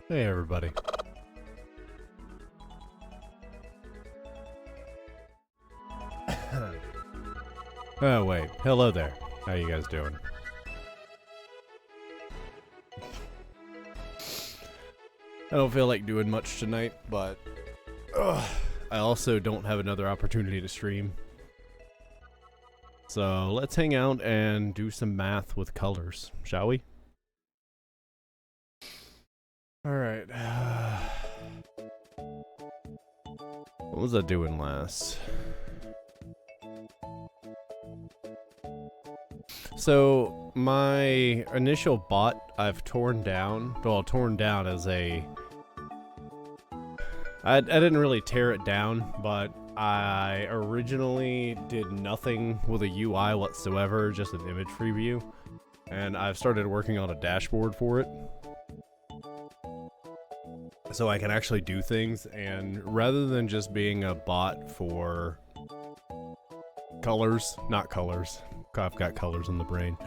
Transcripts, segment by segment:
Hey everybody. Oh wait, hello there. How you guys doing? I don't feel like doing much tonight, but I also don't have another opportunity to stream. So let's hang out and do some math with colors, shall we? Alright. What was I doing last? So, my initial bot I've torn down. Well, torn down as a... I didn't really tear it down, but I originally did nothing with a UI whatsoever, just an image preview. And I've started working on a dashboard for it. So I can actually do things, and rather than just being a bot for colors, not colors, I've got colors in the brain.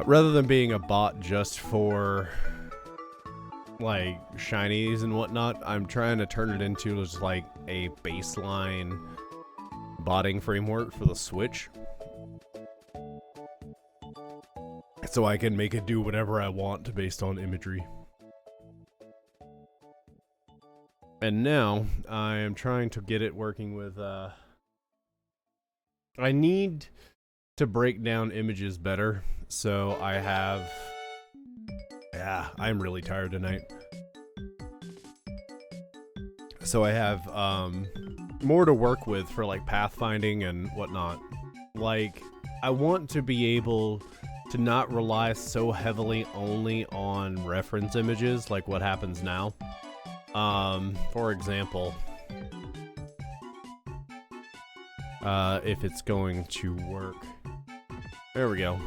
Rather than being a bot just for like shinies and whatnot, I'm trying to turn it into just like a baseline botting framework for the Switch. So I can make it do whatever I want based on imagery. And now I am trying to get it working with I need to break down images better, so I have... Yeah, I'm really tired tonight. So I have more to work with for like pathfinding and whatnot. Like, I want to be able to not rely so heavily only on reference images like what happens now. For example, if it's going to work. There we go.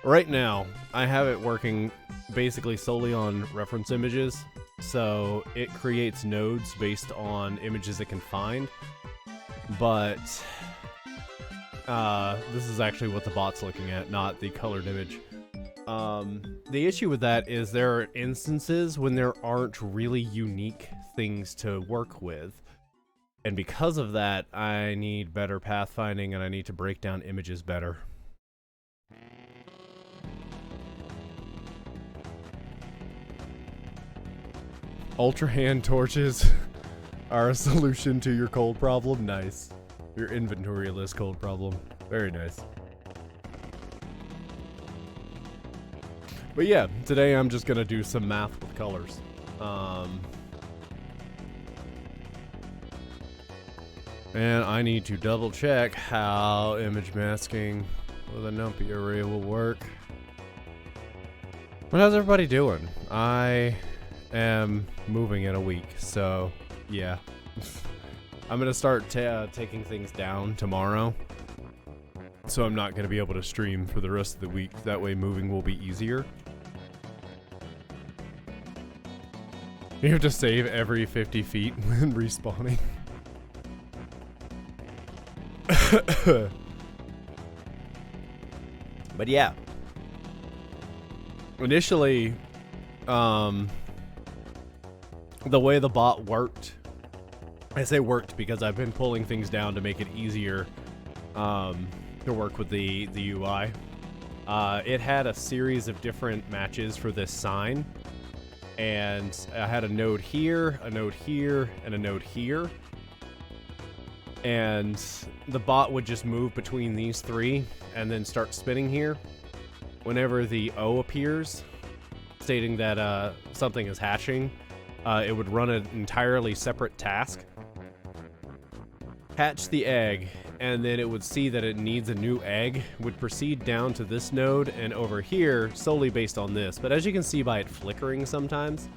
Right now, I have it working basically solely on reference images, so it creates nodes based on images it can find, but this is actually what the bot's looking at, not the colored image. The issue with that is there are instances when there aren't really unique things to work with. And because of that, I need better pathfinding and I need to break down images better. Ultra hand torches are a solution to your cold problem. Nice. Your inventory list cold problem. Very nice. But yeah, today I'm just gonna do some math with colors. And I need to double check how image masking with a numpy array will work. But how's everybody doing? I am moving in a week, so yeah. I'm gonna start taking things down tomorrow. So I'm not gonna be able to stream for the rest of the week. That way moving will be easier. You have to save every 50 feet when respawning. But yeah. Initially, the way the bot worked, I say worked because I've been pulling things down to make it easier to work with the UI. It had a series of different matches for this sign, and I had a node here, a node here, and a node here. And the bot would just move between these three and then start spinning here. Whenever the O appears, stating that something is hatching, it would run an entirely separate task, hatch the egg, and then it would see that it needs a new egg, would proceed down to this node and over here solely based on this. But as you can see by it flickering sometimes,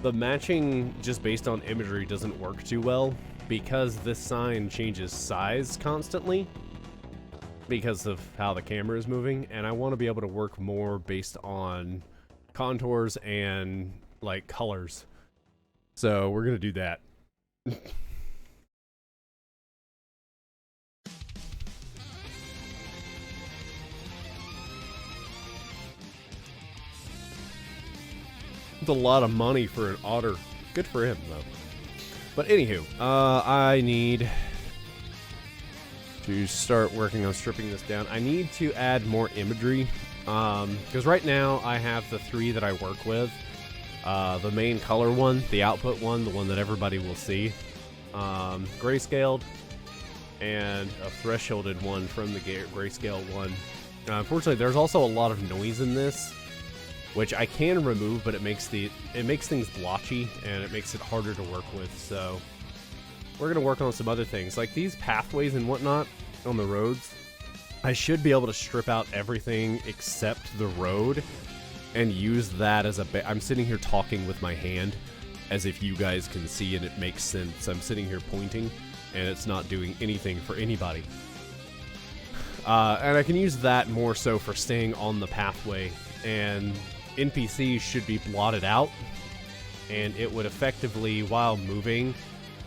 the matching just based on imagery doesn't work too well because this sign changes size constantly because of how the camera is moving, and I want to be able to work more based on contours and like colors. So we're gonna do that. It's a lot of money for an otter. Good for him, though. But anywho, I need to start working on stripping this down. I need to add more imagery, because right now I have the 3 that I work with. The main color one, the output one, the one that everybody will see, grayscaled, and a thresholded one from the grayscale one. Unfortunately, there's also a lot of noise in this, which I can remove, but it makes things blotchy and it makes it harder to work with. So we're gonna work on some other things like these pathways and whatnot on the roads. I should be able to strip out everything except the road and use that as a I'm sitting here talking with my hand as if you guys can see, and it makes sense. I'm sitting here pointing and it's not doing anything for anybody. And I can use that more so for staying on the pathway, and NPCs should be blotted out, and it would effectively, while moving,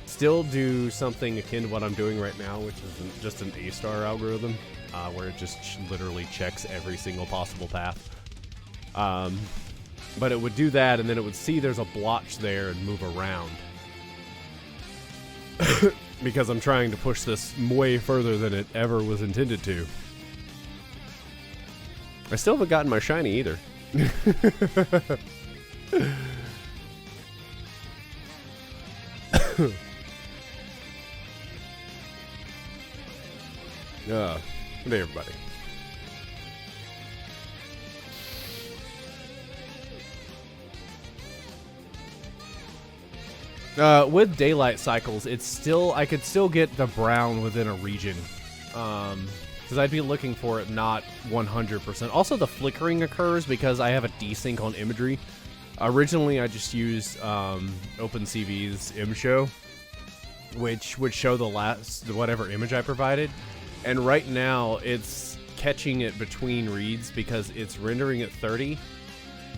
still do something akin to what I'm doing right now, which is just an A-star algorithm, where it just literally checks every single possible path. But it would do that, and then it would see there's a blotch there and move around. Because I'm trying to push this way further than it ever was intended to. I still haven't gotten my shiny either. Good day, everybody. With daylight cycles, it's still, I could still get the brown within a region. Because I'd be looking for it not 100%. Also, the flickering occurs because I have a desync on imagery. Originally, I just used OpenCV's ImShow, which would show the last, whatever image I provided. And right now, it's catching it between reads because it's rendering at 30.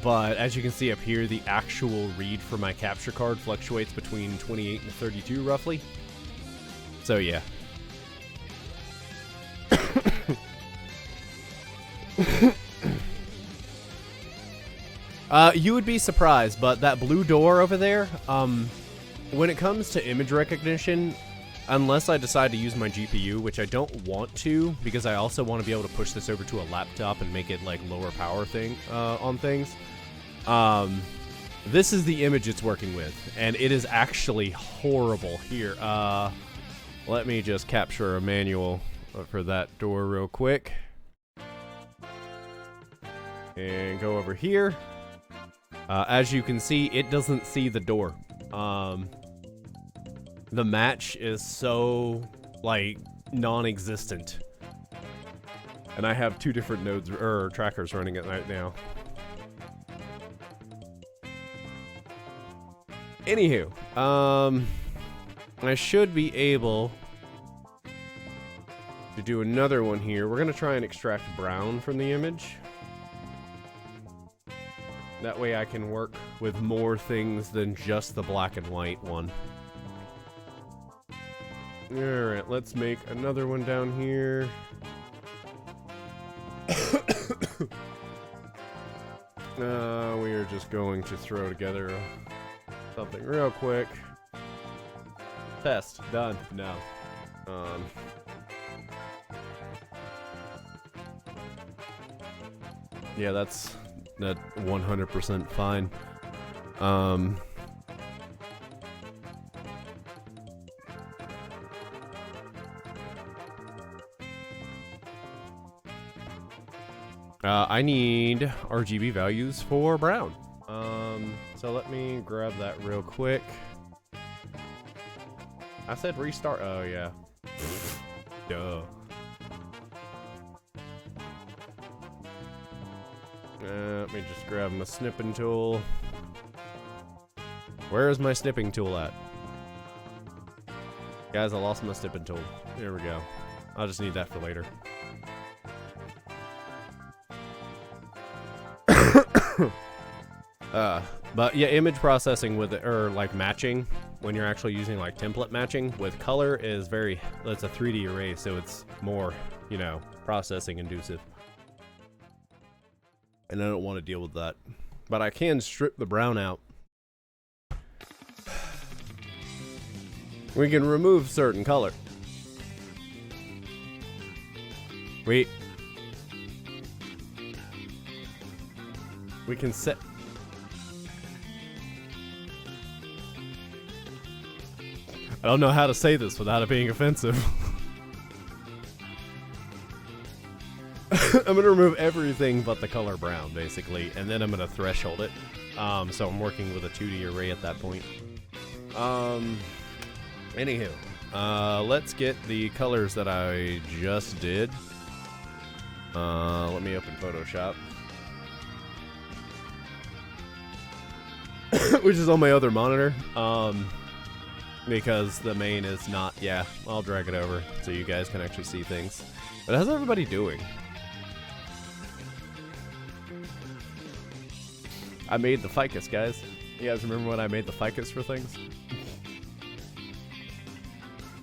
But as you can see up here, the actual read for my capture card fluctuates between 28 and 32 roughly. So yeah. You would be surprised, but that blue door over there, when it comes to image recognition, unless I decide to use my GPU, which I don't want to, because I also want to be able to push this over to a laptop and make it like lower power thing on things. This is the image it's working with, and it is actually horrible. Here, let me just capture a manual for that door real quick. And go over here. As you can see, it doesn't see the door. The match is so, like, non-existent. And I have 2 different nodes, or trackers running it right now. Anywho, I should be able to do another one here. We're going to try and extract brown from the image. That way I can work with more things than just the black and white one. Alright, let's make another one down here. We are just going to throw together something real quick. Test. Done. No. Yeah, that's 100% fine. I need RGB values for brown. So let me grab that real quick. I said restart. Oh, yeah. Duh. Let me just grab my snipping tool. Where is my snipping tool at? Guys, I lost my snipping tool. There we go. I'll just need that for later. But yeah, image processing with, or like matching, when you're actually using like template matching with color is very, it's a 3D array, so it's more, you know, processing inducive. And I don't want to deal with that. but I can strip the brown out. We can remove certain color. We can set. I don't know how to say this without it being offensive. I'm gonna remove everything but the color brown, basically, and then I'm gonna threshold it. So I'm working with a 2D array at that point. Anywho, let's get the colors that I just did. Let me open Photoshop. Which is on my other monitor. Because the main is not, yeah, I'll drag it over so you guys can actually see things. But how's everybody doing? I made the ficus, guys. You guys remember when I made the ficus for things?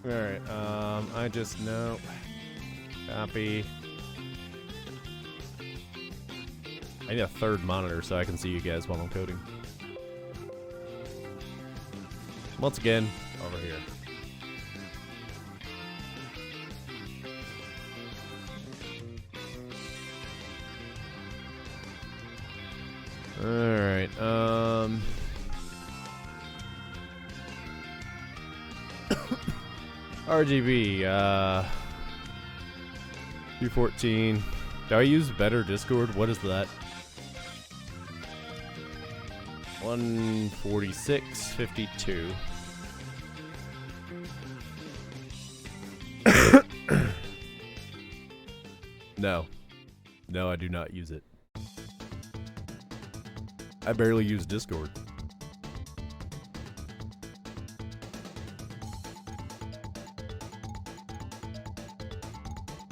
Alright, I just know. Copy. I need a third monitor so I can see you guys while I'm coding. Once again, over here. Alright, RGB, 214. Do I use better Discord? What is that? 146.52. No. No, I do not use it. I barely use Discord.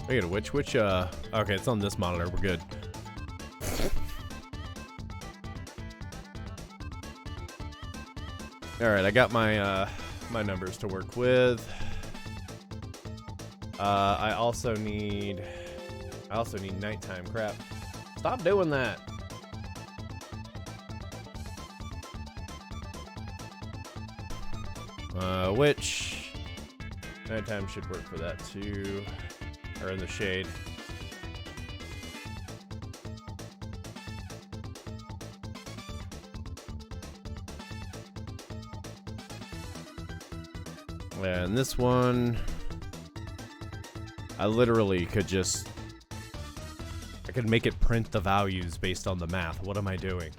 Wait, which, okay, it's on this monitor, we're good. Alright, I got my, my numbers to work with. I also need nighttime crap. Stop doing that. Which nighttime should work for that too, or in the shade. And this one, I literally could just, I could make it print the values based on the math. What am I doing?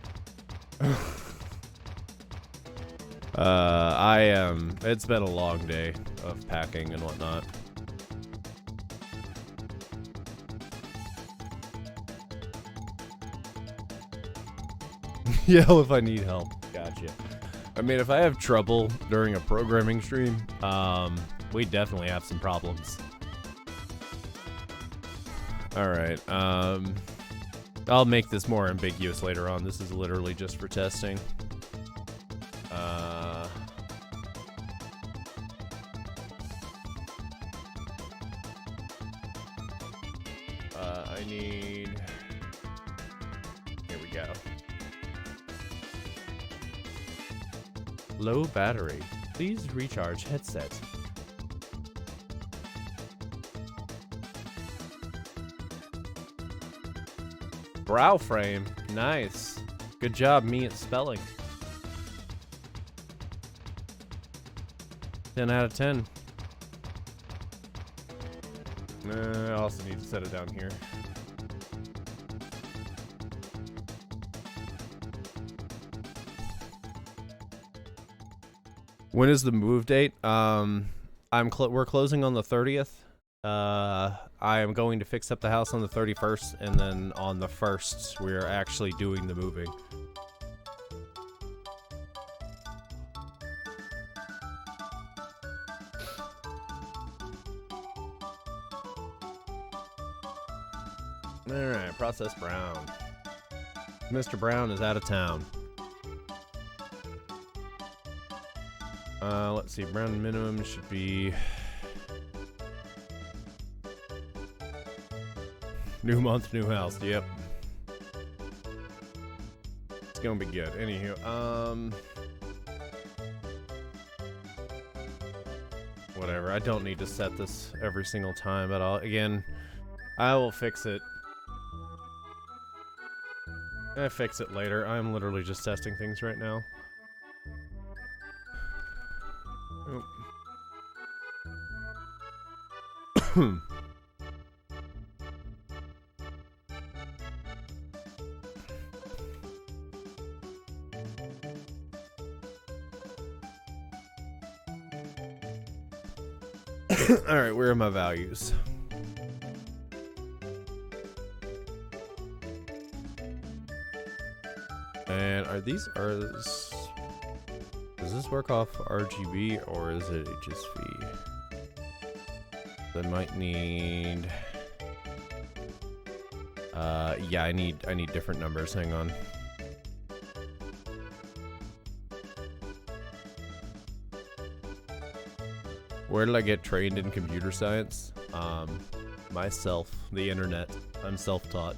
It's been a long day of packing and whatnot. Yell if I need help. Gotcha. I mean, if I have trouble during a programming stream, we definitely have some problems. Alright, I'll make this more ambiguous later on. This is literally just for testing. I need... Here we go. Low battery. Please recharge headset. Brow frame. Nice. Good job, me at spelling. 10 out of 10. I also need to set it down here. When is the move date? We're closing on the 30th. I am going to fix up the house on the 31st, and then on the 1st, we're actually doing the moving. Alright, process Brown. Mr. Brown is out of town. Let's see, Brown minimum should be... New month, new house, yep. gonna be good. Anywho, whatever. I don't need to set this every single time, but I will fix it. I fix it later. I'm literally just testing things right now. Oh. Alright, where are my values? And does this work off RGB or is it HSV? I might need yeah, I need different numbers. Hang on. Where did I get trained in computer science? Myself, the internet. I'm self-taught.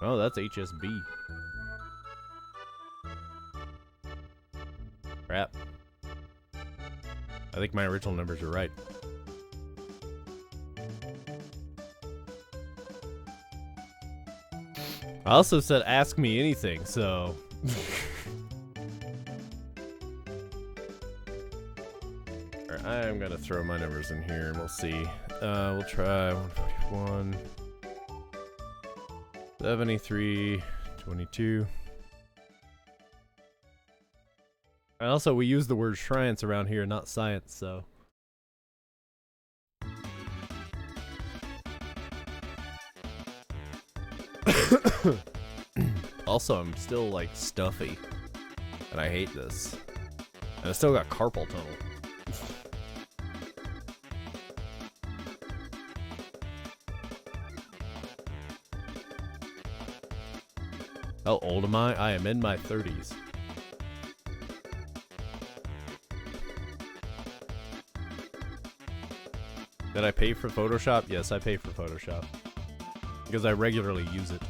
Oh, that's HSB. Crap. I think my original numbers are right. I also said ask me anything, so... Alright, I'm gonna throw my numbers in here and we'll see. We'll try 141, 73, 22. And also, we use the word science around here, not science, so... Also, I'm still, like, stuffy. And I hate this. And I still got carpal tunnel. How old am I? I am in my 30s. Did I pay for Photoshop? Yes, I pay for Photoshop. Because I regularly use it.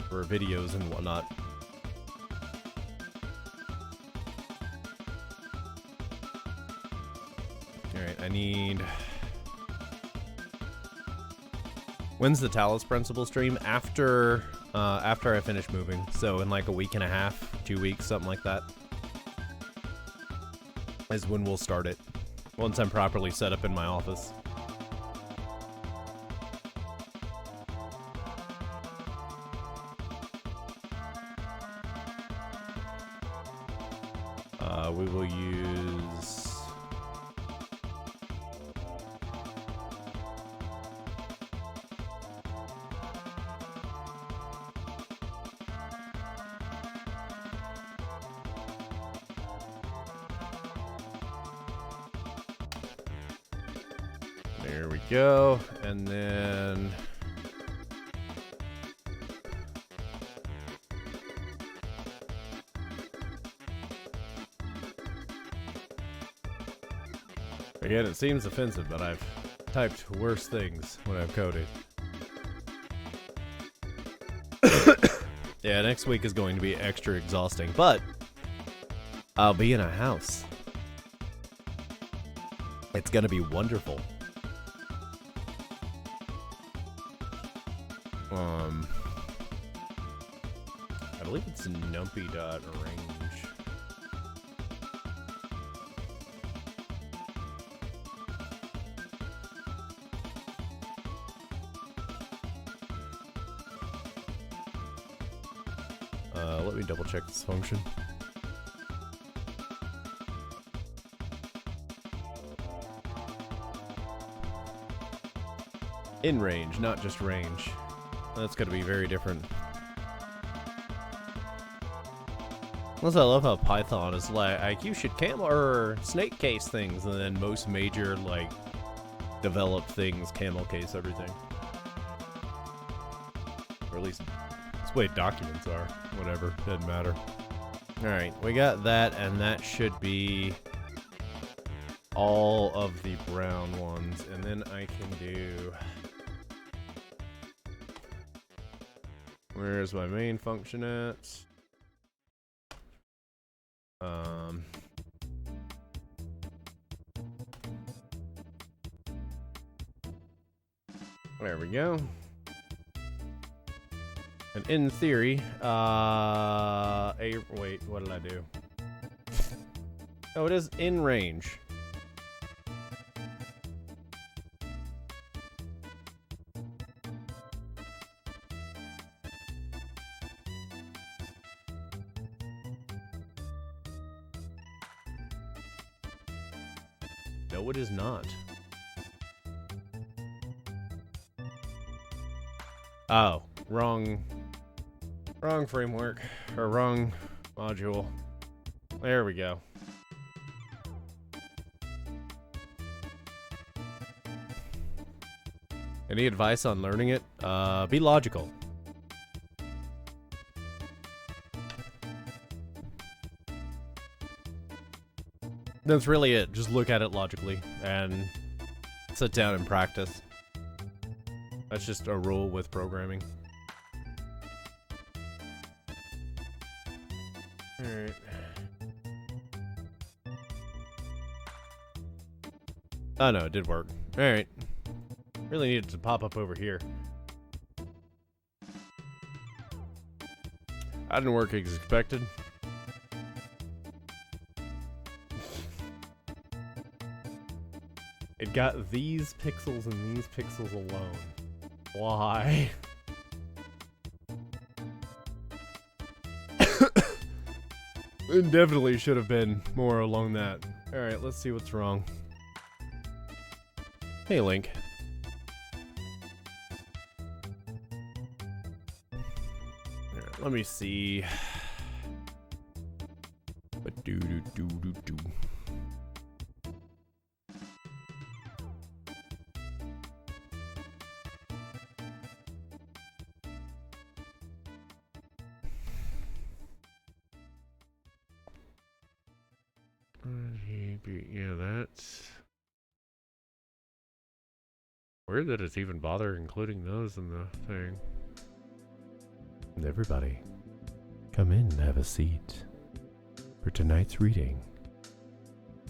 For videos and whatnot. Alright, I need... When's the Talus Principle stream? After I finish moving. So in like a week and a half, 2 weeks, something like that. Is when we'll start it. Once I'm properly set up in my office. We will use... There we go, and then... Again, it seems offensive, but I've typed worse things when I've coded. Yeah, next week is going to be extra exhausting, but I'll be in a house. It's gonna be wonderful. I believe it's numpy.range. Let me double check this function. In range, not just range. That's gonna be very different. Plus, I love how Python is like you should camel or snake case things, and then most major like developed things camel case everything. Or at least that's the way documents are. Whatever, doesn't matter. Alright, we got that, and that should be all of the brown ones. And then I can do... Where's my main function at? There we go. And in theory, wait, what did I do? Oh, it is in range. No, it is not. Oh, wrong framework, or wrong module. There we go. Any advice on learning it? Be logical. That's really it. Just look at it logically and sit down and practice. That's just a rule with programming. Alright. Oh no, it did work. Alright. Really needed to pop up over here. I didn't work as expected. It got these pixels and these pixels alone. Why? It definitely should have been more along that. Alright, let's see what's wrong. Hey, Link. Alright, let me see. Ba-do-do-do-do-do. Yeah, that's weird that it's even bothered including those in the thing. Everybody, come in and have a seat for tonight's reading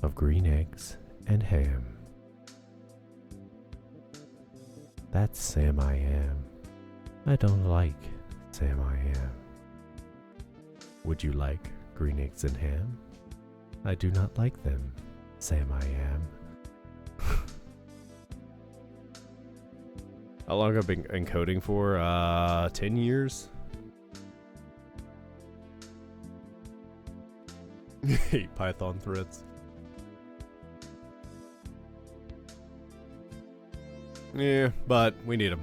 of Green Eggs and Ham. That's Sam I Am. I don't like Sam I Am. Would you like green eggs and ham? I do not like them, Sam I Am. How long have I been encoding for? 10 years? Hate Python threads. Yeah, but we need them.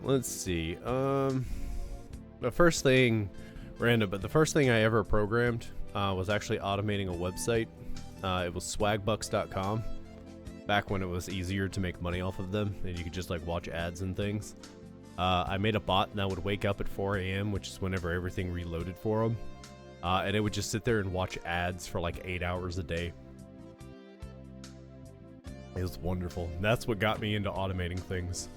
Let's see. The first thing, random, but the first thing I ever programmed was actually automating a website. It was swagbucks.com. Back when it was easier to make money off of them, and you could just like watch ads and things. I made a bot that would wake up at 4 a.m., which is whenever everything reloaded for them, and it would just sit there and watch ads for like 8 hours a day. It was wonderful. And that's what got me into automating things.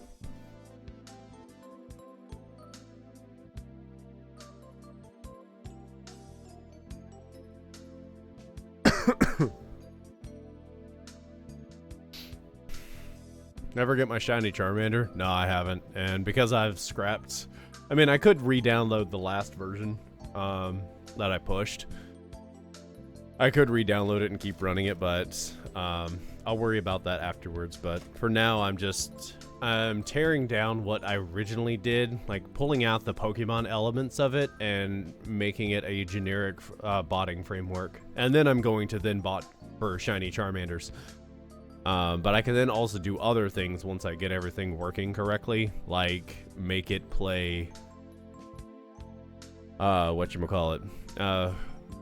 Never get my shiny Charmander? No, I haven't. And because I've scrapped... I mean, I could re-download the last version that I pushed. I could re-download it and keep running it, but I'll worry about that afterwards. But for now, I'm tearing down what I originally did, like pulling out the Pokemon elements of it and making it a generic botting framework. And then I'm going to then bot for shiny Charmanders. But I can then also do other things once I get everything working correctly, like make it play, whatchamacallit,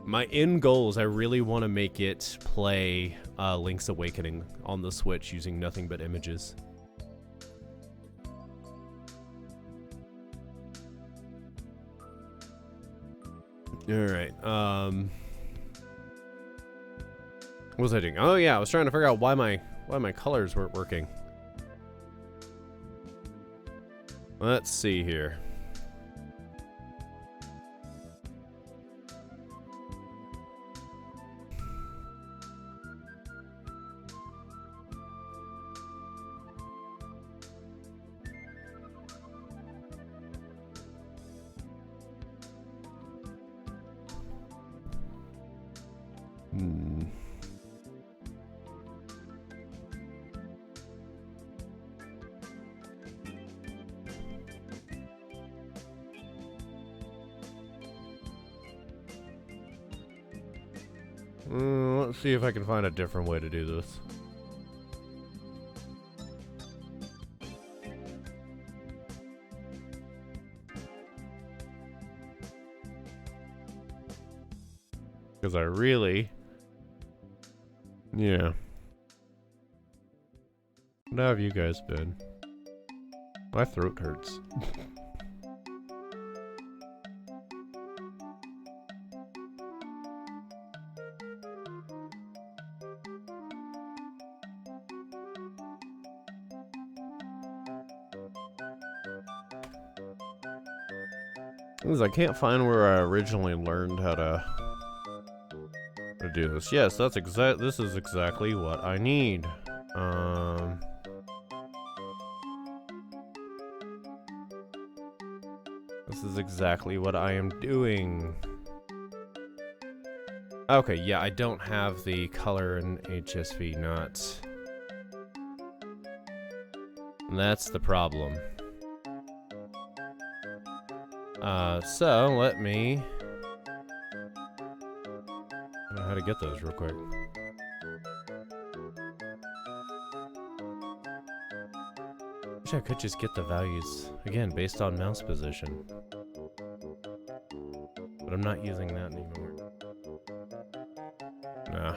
My end goal is I really want to make it play Link's Awakening on the Switch using nothing but images. Alright, what was I doing? Oh yeah, I was trying to figure out why my colors weren't working. Let's see here. Let's see if I can find a different way to do this. Because I really... Yeah. What have you guys been? My throat hurts. I can't find where I originally learned how to do this. Yes, that's this is exactly what I need. This is exactly what I am doing. Okay, yeah, I don't have the color in HSV nuts. And that's the problem. So let me... I don't know how to get those real quick. Wish I could just get the values, again, based on mouse position. But I'm not using that anymore. Nah.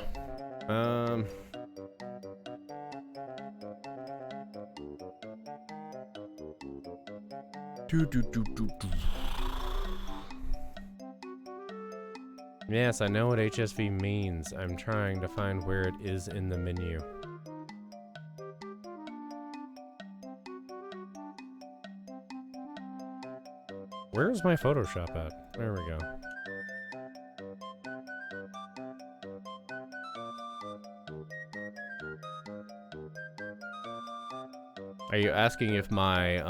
Yes, I know what HSV means. I'm trying to find where it is in the menu. Where's my Photoshop at? There we go. Are you asking if my,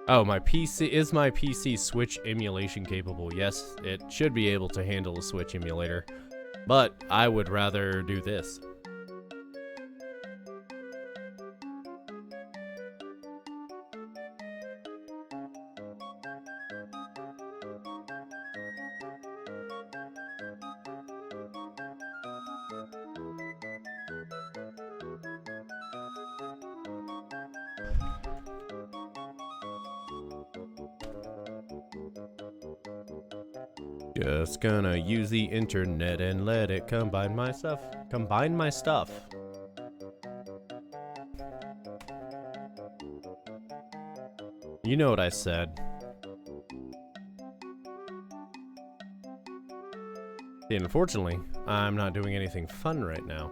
Oh, my PC, is my PC Switch emulation capable? Yes, it should be able to handle a Switch emulator, but I would rather do this. Just gonna use the internet and let it combine my stuff. Combine my stuff. You know what I said. See, unfortunately, I'm not doing anything fun right now.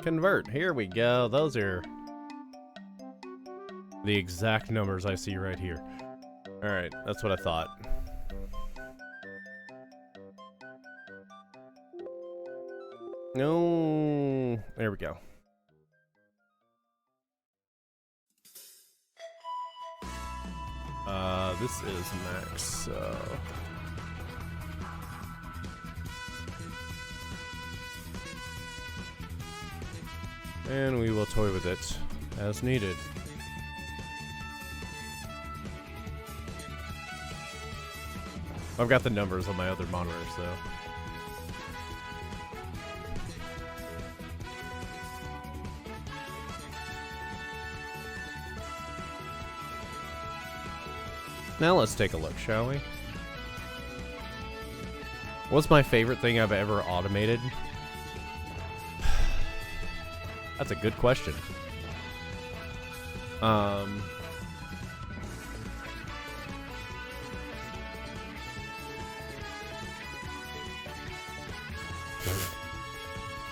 Convert, here we go. Those are the exact numbers I see right here. Alright, that's what I thought. No, there we go. This is max, so... And we will toy with it as needed. I've got the numbers on my other monitor, so... Now let's take a look, shall we? What's my favorite thing I've ever automated? That's a good question.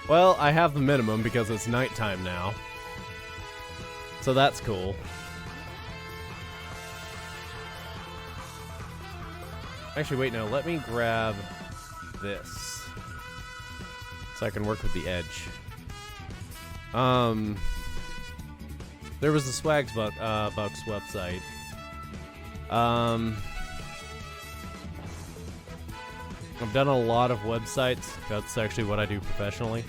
Well, I have the minimum because it's nighttime now. So that's cool. Actually, wait, no, let me grab this so I can work with the edge. There was the Swags Bucks website. I've done a lot of websites. That's actually what I do professionally.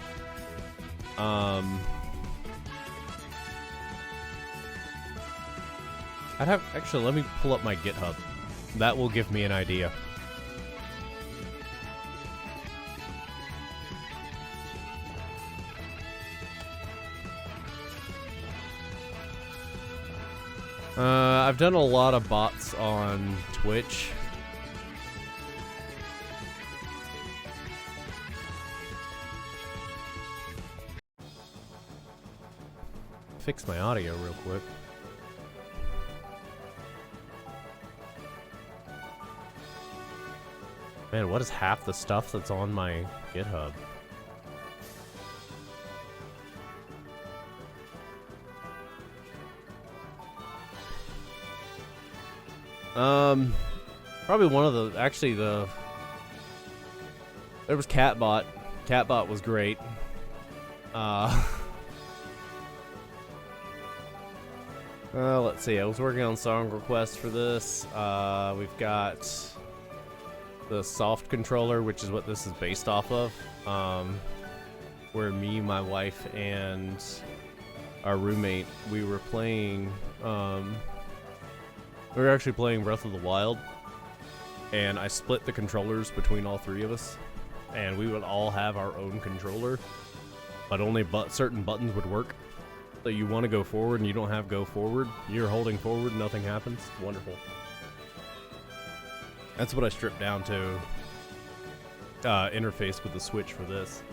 Actually, let me pull up my GitHub. That will give me an idea. I've done a lot of bots on Twitch. Fix my audio real quick. Man, what is half the stuff that's on my GitHub? Probably one of the, actually there was Catbot. Catbot was great. Let's see, I was working on song requests for this. We've got the soft controller, which is what this is based off of. Where me, my wife, and our roommate, we were playing, we were actually playing Breath of the Wild, and I split the controllers between all three of us, and we would all have our own controller, but only certain buttons would work. So you want to go forward and you don't have go forward, you're holding forward, nothing happens. Wonderful. That's what I stripped down to interface with the Switch for this.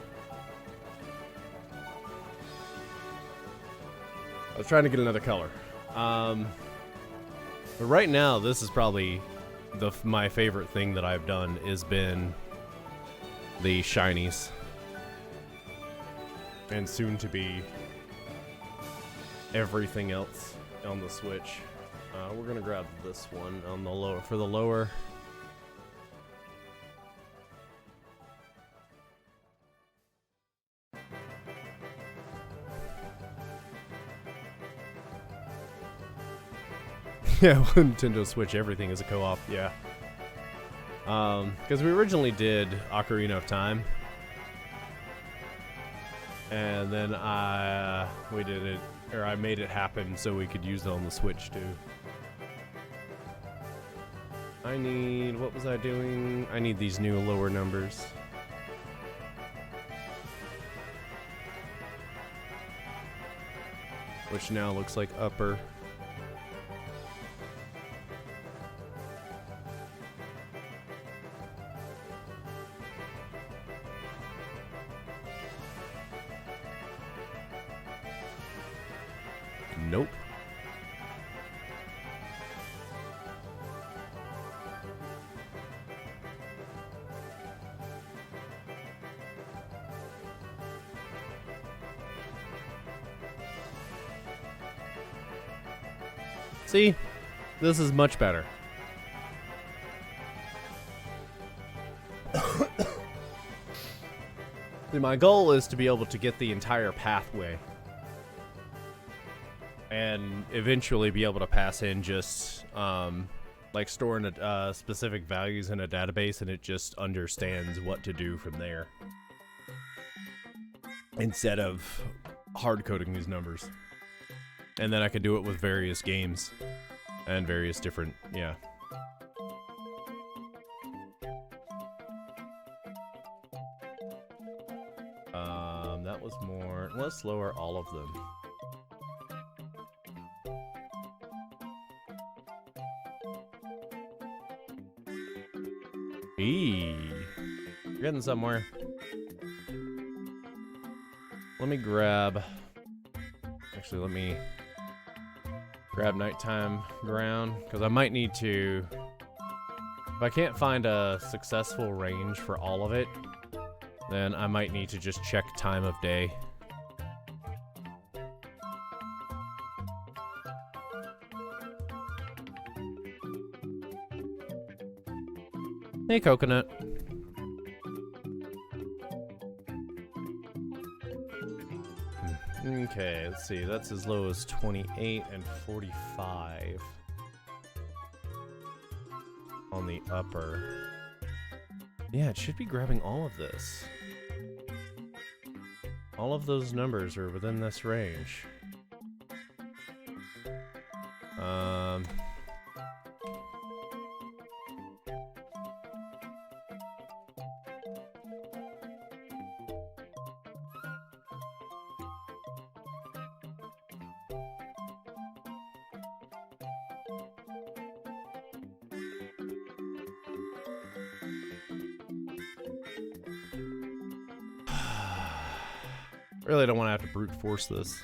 I was trying to get another color. But right now, this is probably my favorite thing that I've done has been the shinies. And soon to be everything else on the Switch. We're gonna grab this one on the lower for the lower. Yeah, Nintendo Switch, everything is a co-op, yeah. Because we originally did Ocarina of Time. And then I made it happen so we could use it on the Switch too. What was I doing? I need these new lower numbers. Which now looks like upper. Nope. See? This is much better. See, my goal is to be able to get the entire pathway. And eventually be able to pass in just, like storing specific values in a database, and it just understands what to do from there. Instead of hard-coding these numbers. And then I can do it with various games. And various different, yeah. That was more, let's lower all of them. Eee. getting somewhere. Let me grab... Actually, let me grab nighttime ground, because I might need to... If I can't find a successful range for all of it, then I might need to just check time of day. Hey, coconut. Okay, let's see. That's as low as 28 and 45 on the upper. Yeah, it should be grabbing all of this. All of those numbers are within this range. Really don't want to have to brute force this.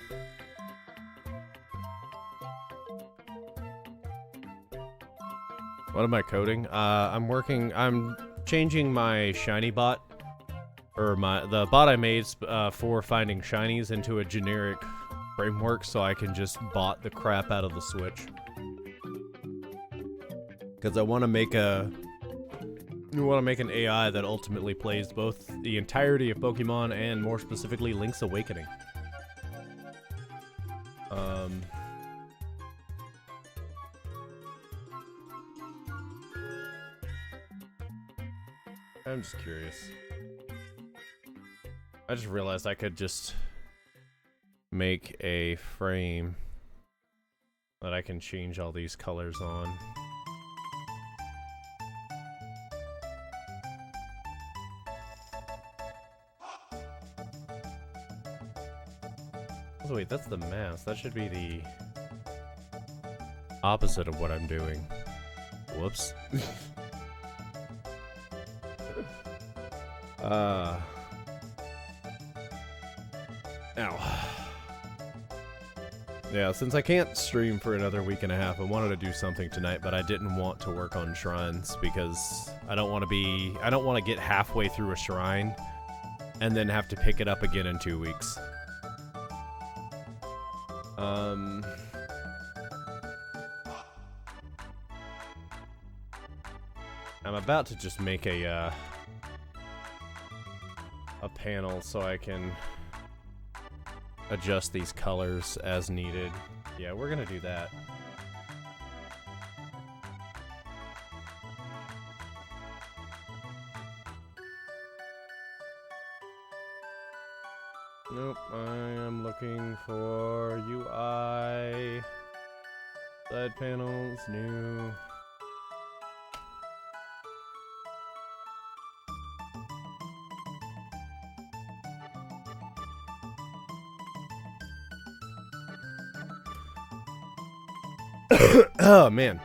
What am I coding? I'm changing my shiny bot, or the bot I made for finding shinies into a generic framework so I can just bot the crap out of the Switch. Because I want to make an AI that ultimately plays both the entirety of Pokemon and, more specifically, Link's Awakening. I'm just curious. I just realized I could just make a frame that I can change all these colors on. Oh, wait, that's the mask. That should be the opposite of what I'm doing. Whoops. Ow. Yeah, since I can't stream for another week and a half, I wanted to do something tonight, but I didn't want to work on shrines because I don't want to get halfway through a shrine and then have to pick it up again in 2 weeks. I'm about to just make a panel so I can adjust these colors as needed. Yeah, we're gonna do that. Nope, I am looking for UI, side panels, new. Oh, man.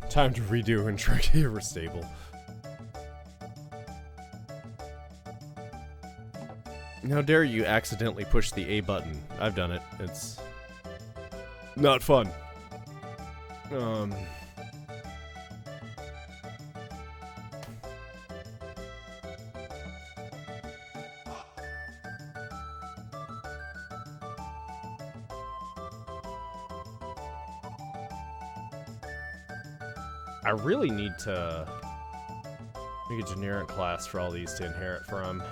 Time to redo and try to get stable. How dare you accidentally push the A button? I've done it. It's not fun. I really need to make a generic class for all these to inherit from.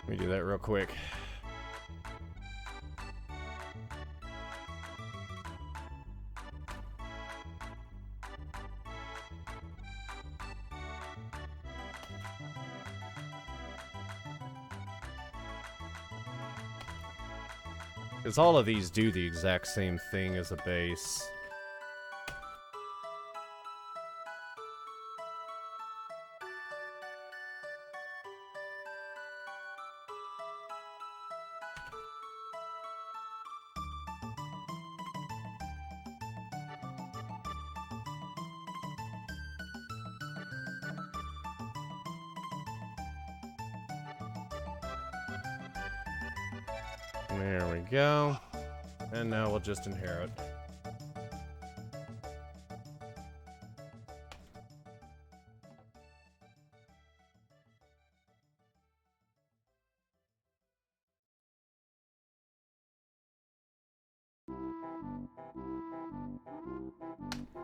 Let me do that real quick. Because all of these do the exact same thing as a base. There we go. And now we'll just inherit.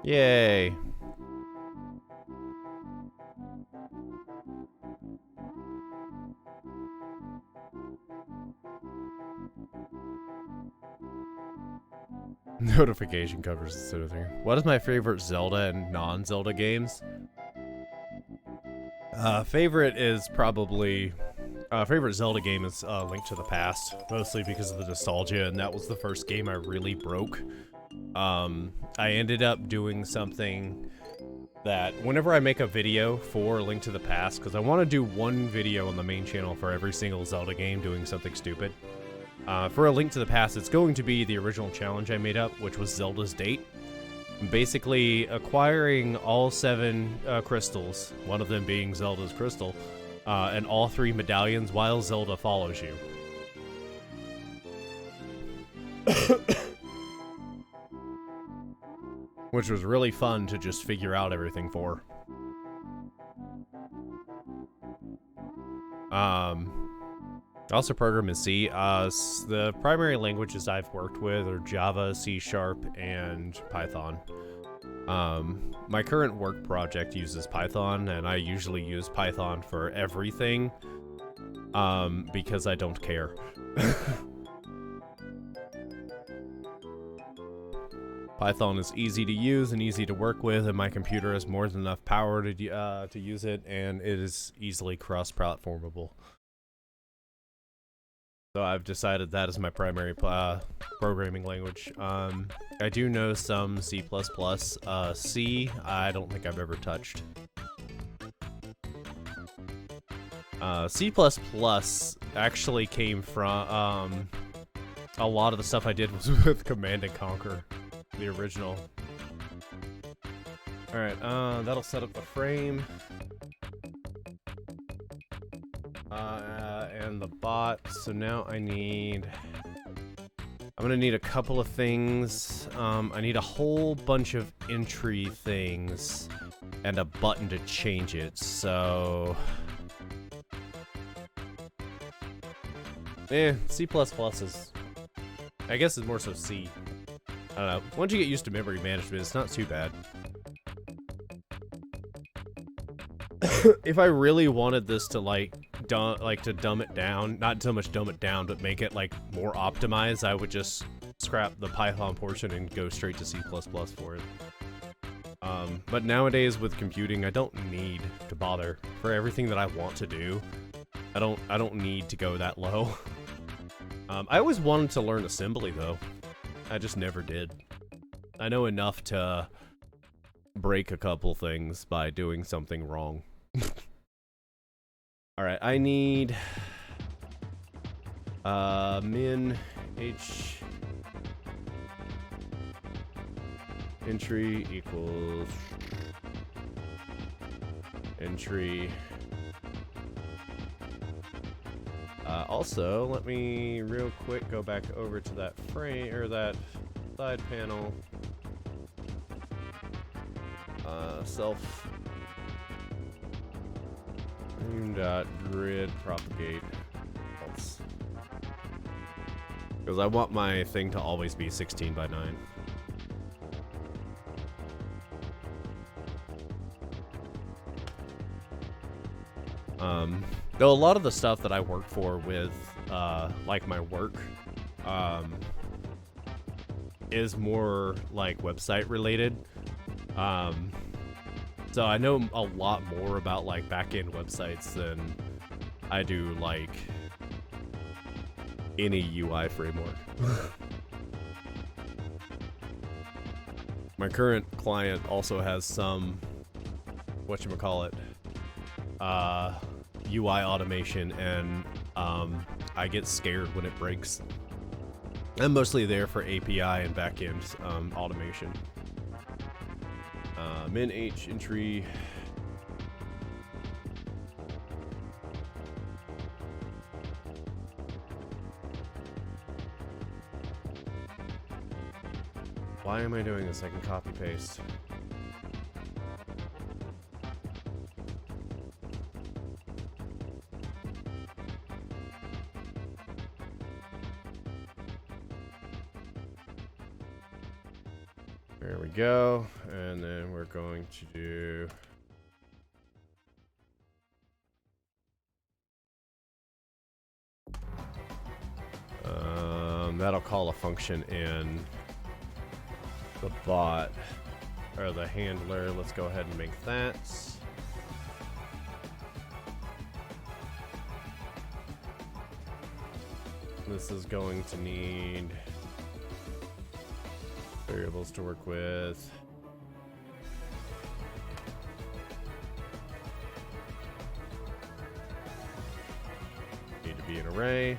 Yay. Notification covers the sort of thing. What is my favorite Zelda and non-Zelda games? Favorite is probably... favorite Zelda game is Link to the Past, mostly because of the nostalgia, and that was the first game I really broke. I ended up doing something that whenever I make a video for Link to the Past, because I want to do one video on the main channel for every single Zelda game doing something stupid. For A Link to the Past, it's going to be the original challenge I made up, which was Zelda's Date. Basically, acquiring all 7 crystals, one of them being Zelda's crystal, and all 3 medallions while Zelda follows you. Which was really fun to just figure out everything for. Also program in C. The primary languages I've worked with are Java, C#, and Python. My current work project uses Python, and I usually use Python for everything, because I don't care. Python is easy to use and easy to work with, and my computer has more than enough power to use it, and it is easily cross-platformable. So I've decided that is my primary programming language. I do know some C++. C, I don't think I've ever touched. C++ actually came from, a lot of the stuff I did was with Command & Conquer, the original. Alright, that'll set up the frame. And the bot, so now I'm gonna need a couple of things. I need a whole bunch of entry things and a button to change it, so... C++ is... I guess it's more so C. I don't know. Once you get used to memory management, it's not too bad. If I really wanted this to to dumb it down, not so much dumb it down, but make it like more optimized, I would just scrap the Python portion and go straight to C++ for it. But nowadays with computing, I don't need to bother for everything that I want to do. I don't need to go that low. I always wanted to learn assembly though. I just never did. I know enough to break a couple things by doing something wrong. Alright, I need min h entry equals entry. Also, let me real quick go back over to that frame or that side panel. Self grid propagate false, because I want my thing to always be 16 by 9. Though a lot of the stuff that I work for with like my work is more like website related. So I know a lot more about like back-end websites than I do like any UI framework. My current client also has some whatchamacallit UI automation, and I get scared when it breaks. I'm mostly there for API and back-end automation. Min H entry. Why am I doing this? I can copy paste. There we go. And then we're going to do that'll call a function in the bot or the handler. Let's go ahead and make that. This is going to need variables to work with. Need to be an array.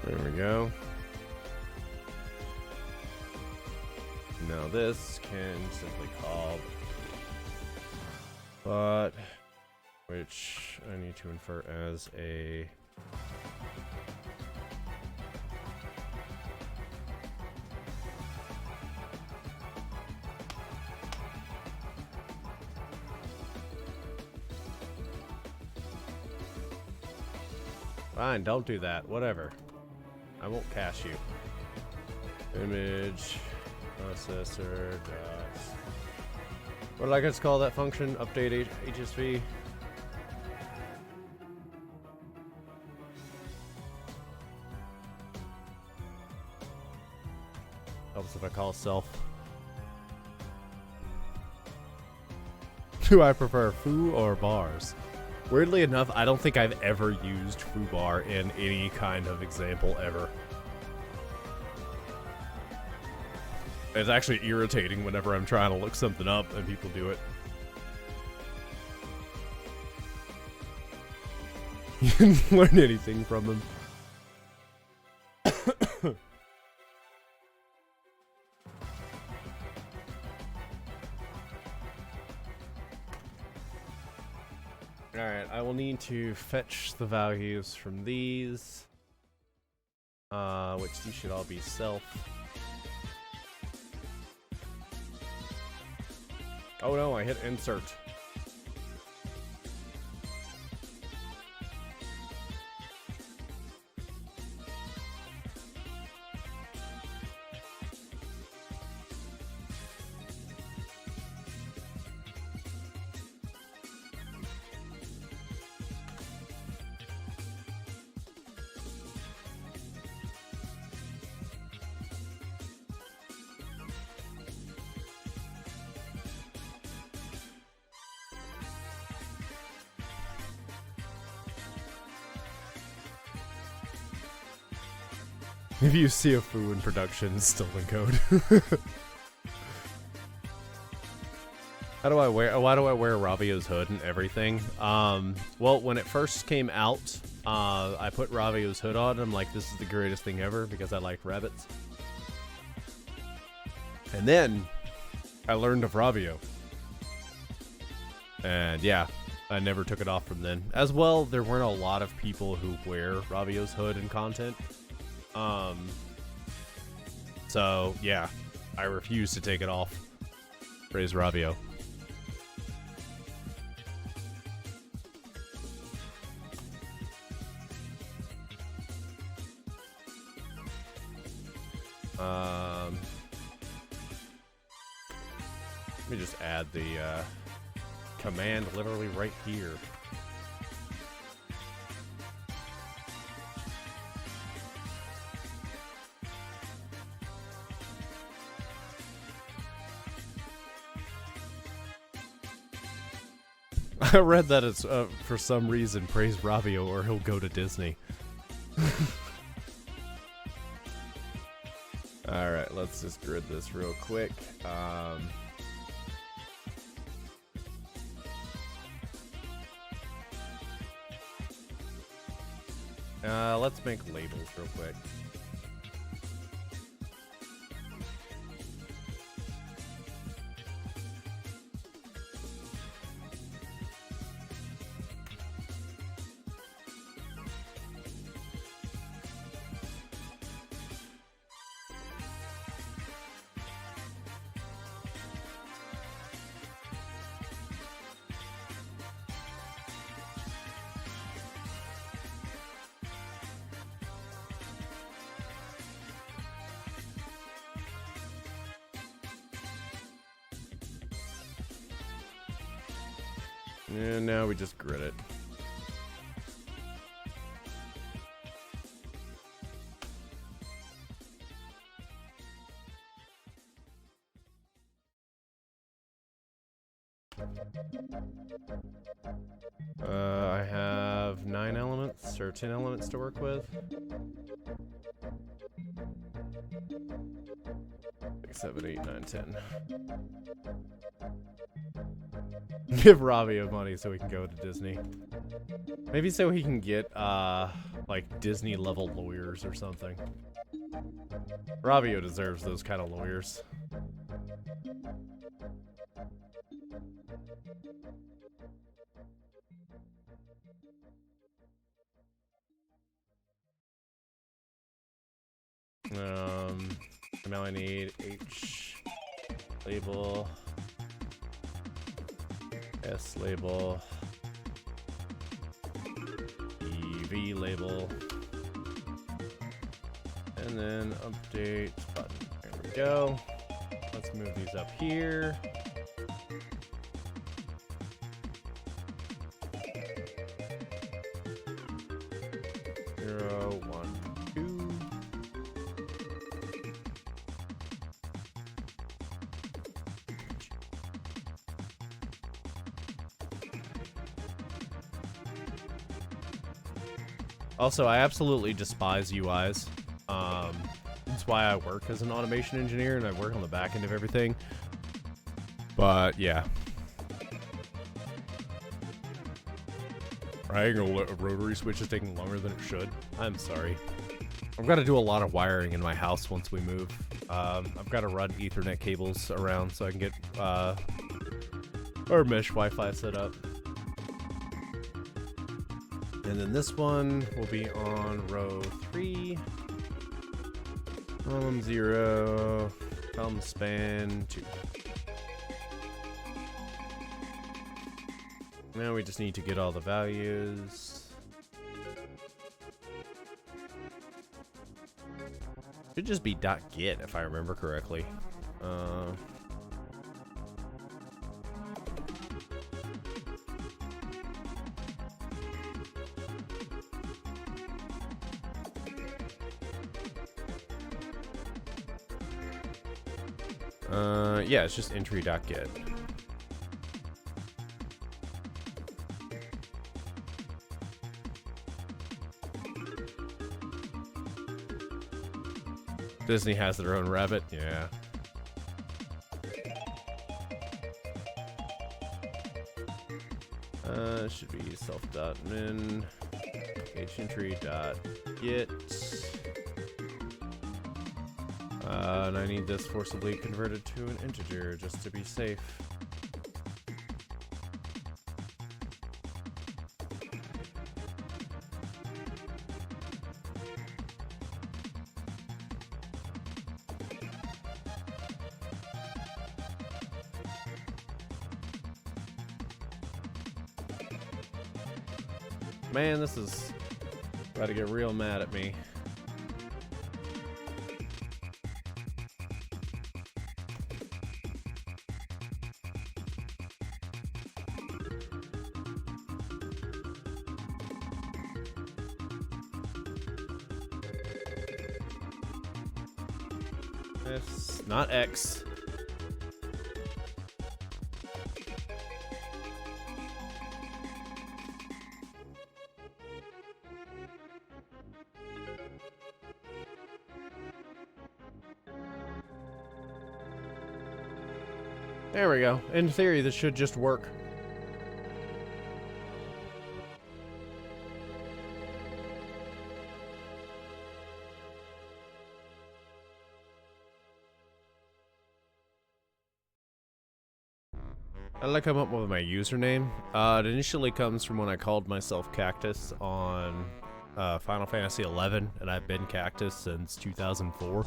There we go. Now this can simply call bot, which I need to infer as a fine, don't do that. Whatever. I won't cache you. Image processor dot. What did I just call that function? Update HSV. Helps if I call self. Do I prefer foo or bars? Weirdly enough, I don't think I've ever used foobar in any kind of example ever. It's actually irritating whenever I'm trying to look something up and people do it. You didn't learn anything from them. Alright, I will need to fetch the values from these. Which these should all be self. Oh no, I hit insert. If you see a foo in production, it's still in code. Why do I wear Ravio's hood and everything? Well, when it first came out, I put Ravio's hood on. I'm like, this is the greatest thing ever because I like rabbits. And then I learned of Ravio. And yeah, I never took it off from then. As well, there weren't a lot of people who wear Ravio's hood in content. So yeah, I refuse to take it off. Praise Ravio. Let me just add the command literally right here. I read that it's for some reason praise Ravio or he'll go to Disney. Alright, let's just grid this real quick. Let's make labels real quick. And now we just grid it. I have 9 elements or 10 elements to work with. 6, 7, 8, 9, 10. Give Ravio money so he can go to Disney. Maybe so he can get, like, Disney-level lawyers or something. Ravio deserves those kind of lawyers. Now I need H label, S label, EV label, and then update button. There we go. Let's move these up here. Also, I absolutely despise UIs. That's why I work as an automation engineer and I work on the back end of everything. But yeah. Triangle rotary switch is taking longer than it should. I'm sorry. I've got to do a lot of wiring in my house once we move. I've got to run Ethernet cables around so I can get our mesh Wi-Fi set up. And then this one will be on row 3. Column 0. Column span 2. Now we just need to get all the values. Should just be .get if I remember correctly. Yeah, it's just entry.get. Disney has their own rabbit, yeah. Should be self.min hentry.get. And I need this forcibly converted to an integer just to be safe. Man, this is about to get real mad at me. It's not X. There we go. In theory, this should just work. How did I come up with my username? It initially comes from when I called myself Cactus on Final Fantasy XI, and I've been Cactus since 2004.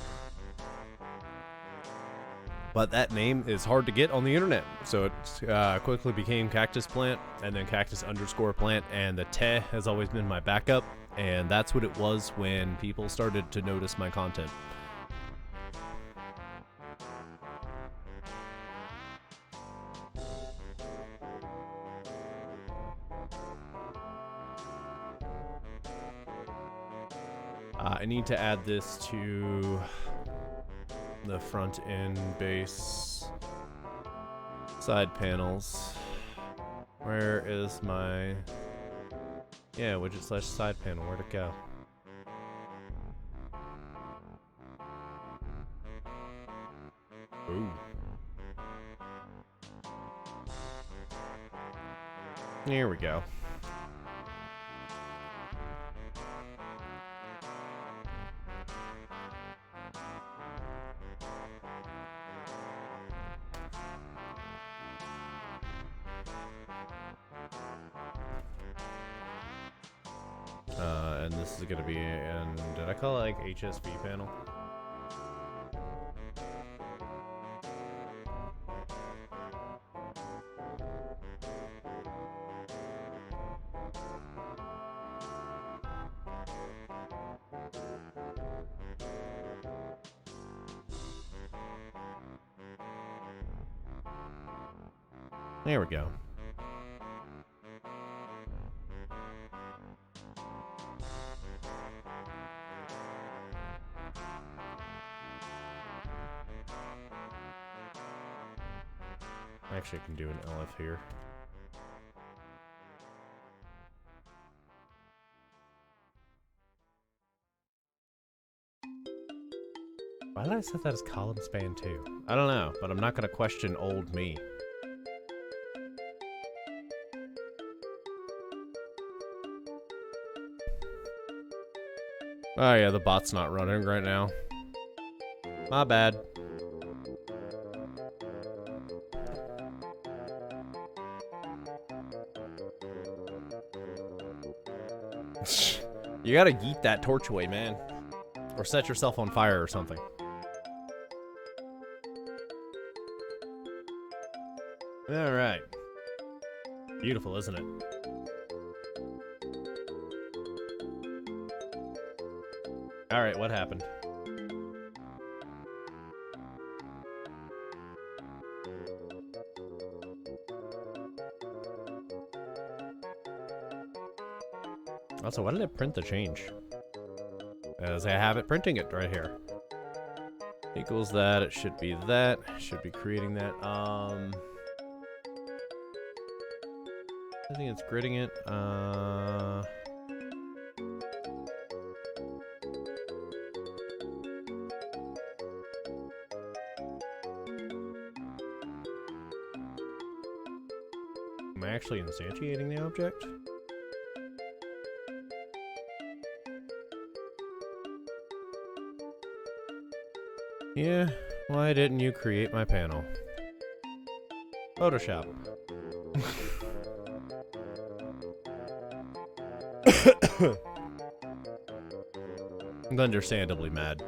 But that name is hard to get on the internet, so it quickly became Cactus Plant, and then Cactus_Plant, and the Te has always been my backup, and that's what it was when people started to notice my content. I need to add this to the front end base side panels. Where is my widget / side panel? Where'd it go? Ooh. Here we go. And this is gonna be in, did I call it like HSV panel? There we go. Actually, I can do an LF here. Why did I set that as column span too? I don't know, but I'm not gonna question old me. Oh yeah, the bot's not running right now. My bad. You gotta yeet that torch away, man. Or set yourself on fire or something. Alright. Beautiful, isn't it? Alright, what happened? Also, why did it print the change? As I have it printing it right here. Equals that, it should be that. Should be creating that. I think it's gridding it. Am I actually instantiating the object? Yeah, why didn't you create my panel? Photoshop. I'm understandably mad.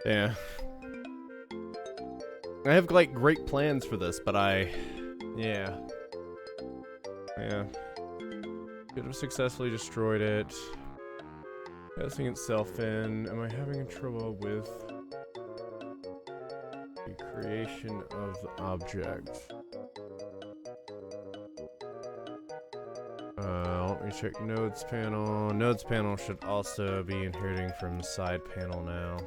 Yeah. I have like great plans for this, but yeah. Could have successfully destroyed it. Passing itself in. Am I having trouble with the creation of the object? Let me check nodes panel. Nodes panel should also be inheriting from side panel now.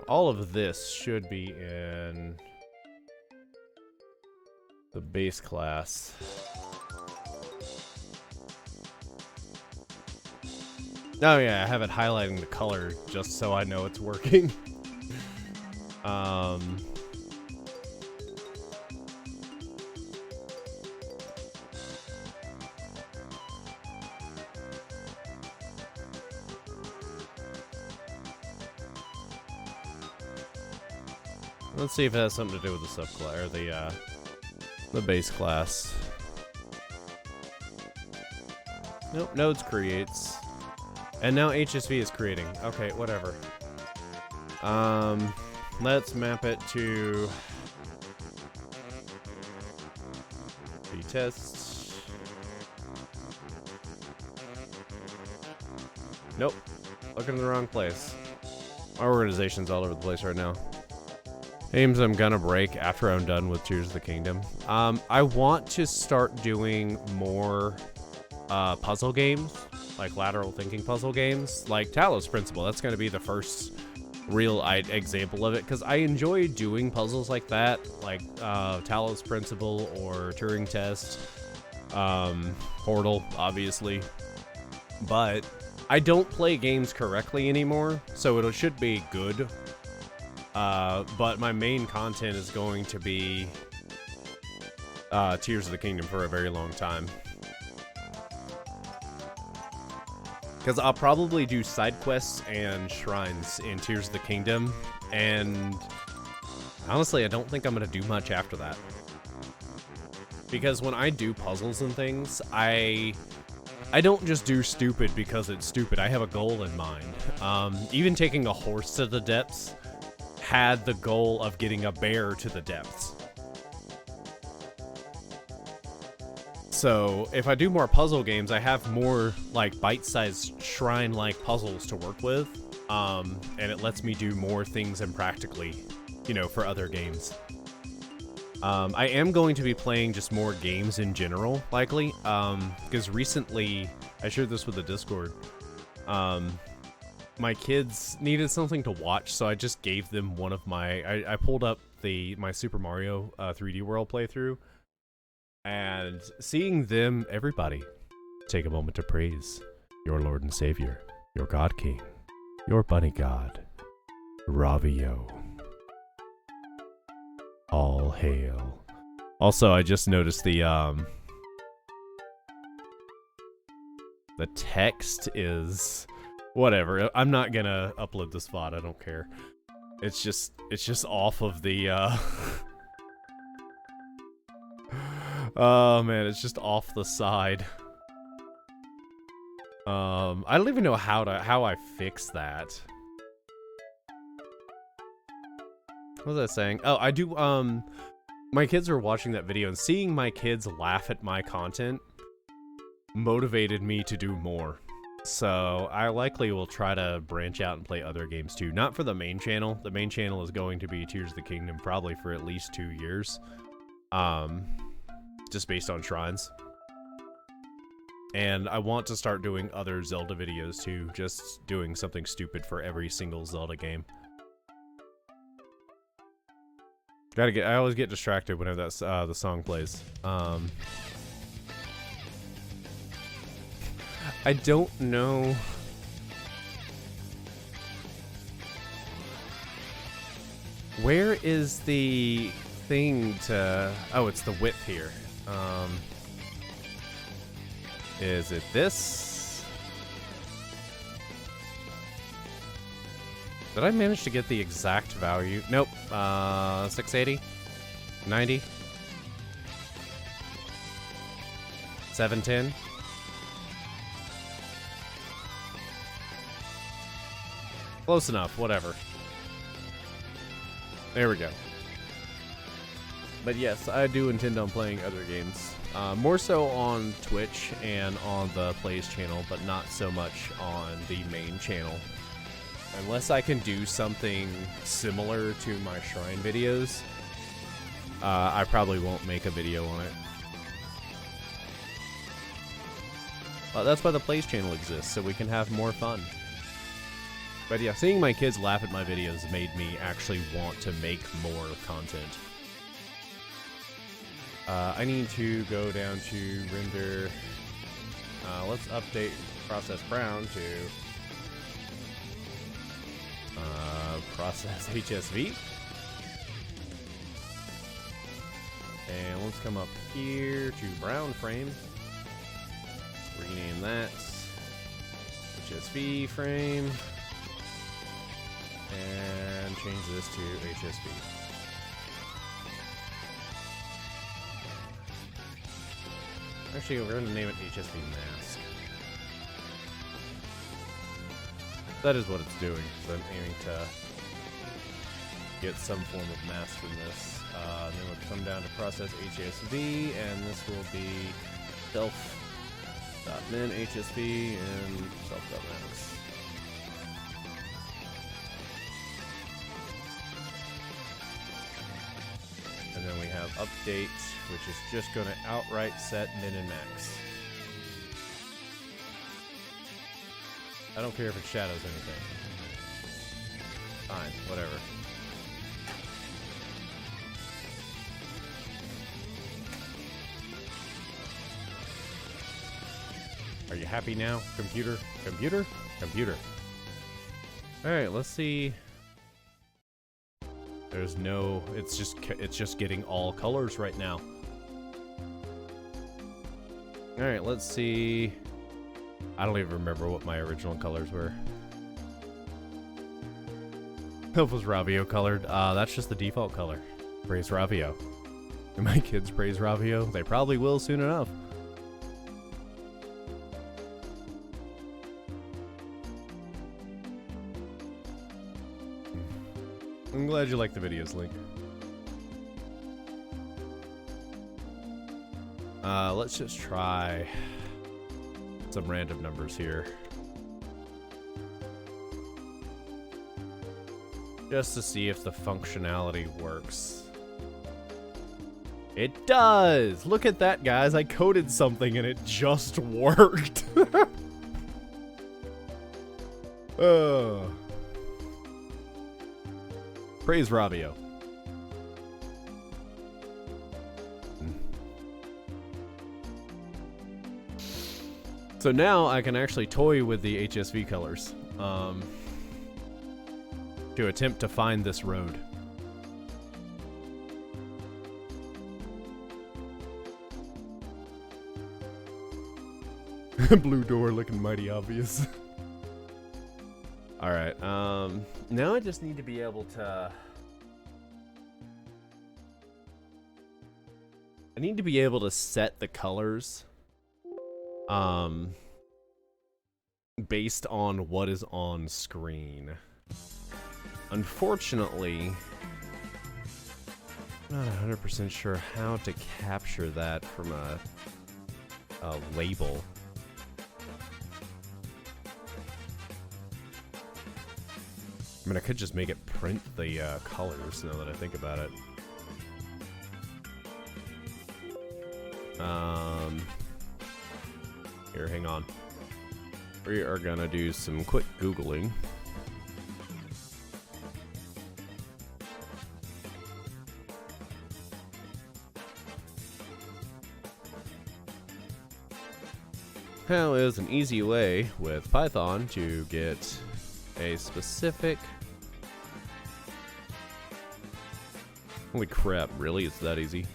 All of this should be in the base class. Oh yeah, I have it highlighting the color just so I know it's working. Let's see if it has something to do with the subclass or the base class. Nope, nodes creates. And now HSV is creating. Okay, whatever. Let's map it to the tests. Nope, looking in the wrong place. Our organization's all over the place right now. Games I'm gonna break after I'm done with Tears of the Kingdom. I want to start doing more puzzle games, like lateral thinking puzzle games, like Talos Principle. That's gonna be the first real example of it, because I enjoy doing puzzles like that, like Talos Principle or Turing Test, Portal, obviously. But I don't play games correctly anymore, so it should be good. But my main content is going to be Tears of the Kingdom for a very long time. Because I'll probably do side quests and shrines in Tears of the Kingdom, and honestly, I don't think I'm going to do much after that. Because when I do puzzles and things, I don't just do stupid because it's stupid. I have a goal in mind. Even taking a horse to the depths had the goal of getting a bear to the depths. So if I do more puzzle games, I have more like bite-sized shrine-like puzzles to work with, and it lets me do more things impractically, you know, for other games. I am going to be playing just more games in general, likely, because recently, I shared this with the Discord, my kids needed something to watch, so I just gave them one of my, I pulled up my Super Mario 3D World playthrough, and seeing them, everybody, take a moment to praise your Lord and Savior, your God King, your Bunny God, Ravio. All hail. Also, I just noticed the text is whatever. I'm not gonna upload this VOD, I don't care. It's just off of the oh man, it's just off the side. I don't even know how I fix that. What was I saying? Oh, I do, my kids were watching that video, and seeing my kids laugh at my content motivated me to do more. So I likely will try to branch out and play other games too. Not for the main channel. The main channel is going to be Tears of the Kingdom probably for at least 2 years. Just based on shrines. And I want to start doing other Zelda videos too, just doing something stupid for every single Zelda game. I always get distracted whenever that's the song plays. I don't know. Where is the thing to... Oh, it's the width here. Is it this? Did I manage to get the exact value? Nope. 680? 90? 710? Close enough, whatever. There we go. But yes, I do intend on playing other games. More so on Twitch and on the Plays channel, but not so much on the main channel. Unless I can do something similar to my Shrine videos, I probably won't make a video on it. That's why the Plays channel exists, so we can have more fun. But yeah, seeing my kids laugh at my videos made me actually want to make more content. I need to go down to render. Let's update process brown to Process HSV. And let's come up here to brown frame. Rename that HSV frame. And change this to HSV. Actually, we're going to name it HSV mask. That is what it's doing. So I'm aiming to get some form of mask from this. Then we'll come down to process HSV, and this will be self.min HSV and self.max. And then we have update, which is just going to outright set min and max. I don't care if it shadows anything. Fine, whatever. Are you happy now, computer? Computer? Computer. Alright, let's see. There's no... It's just getting all colors right now. Alright, let's see... I don't even remember what my original colors were. That was Ravio colored. That's just the default color. Praise Ravio. Do my kids praise Ravio? They probably will soon enough. I'm glad you like the videos, Link. Let's just try some random numbers here. Just to see if the functionality works. It does! Look at that, guys. I coded something and it just worked. Praise Ravio. So now I can actually toy with the HSV colors to attempt to find this road. Blue door looking mighty obvious. Alright, now I just need to be able to... I need to be able to set the colors based on what is on screen. Unfortunately, I'm not 100% sure how to capture that from a label. I mean, I could just make it print the colors now that I think about it. Here, hang on. We are gonna do some quick Googling. How is an easy way with Python to get a specific... Holy crap, really? It's that easy?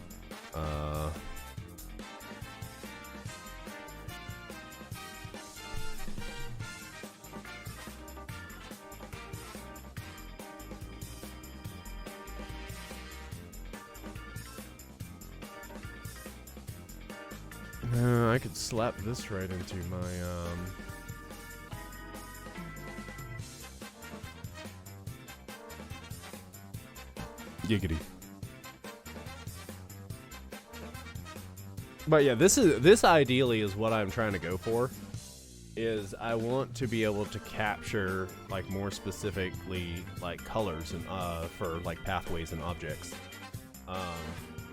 I could slap this right into my, giggity. But yeah, this ideally is what I'm trying to go for. Is I want to be able to capture like more specifically like colors and for like pathways and objects.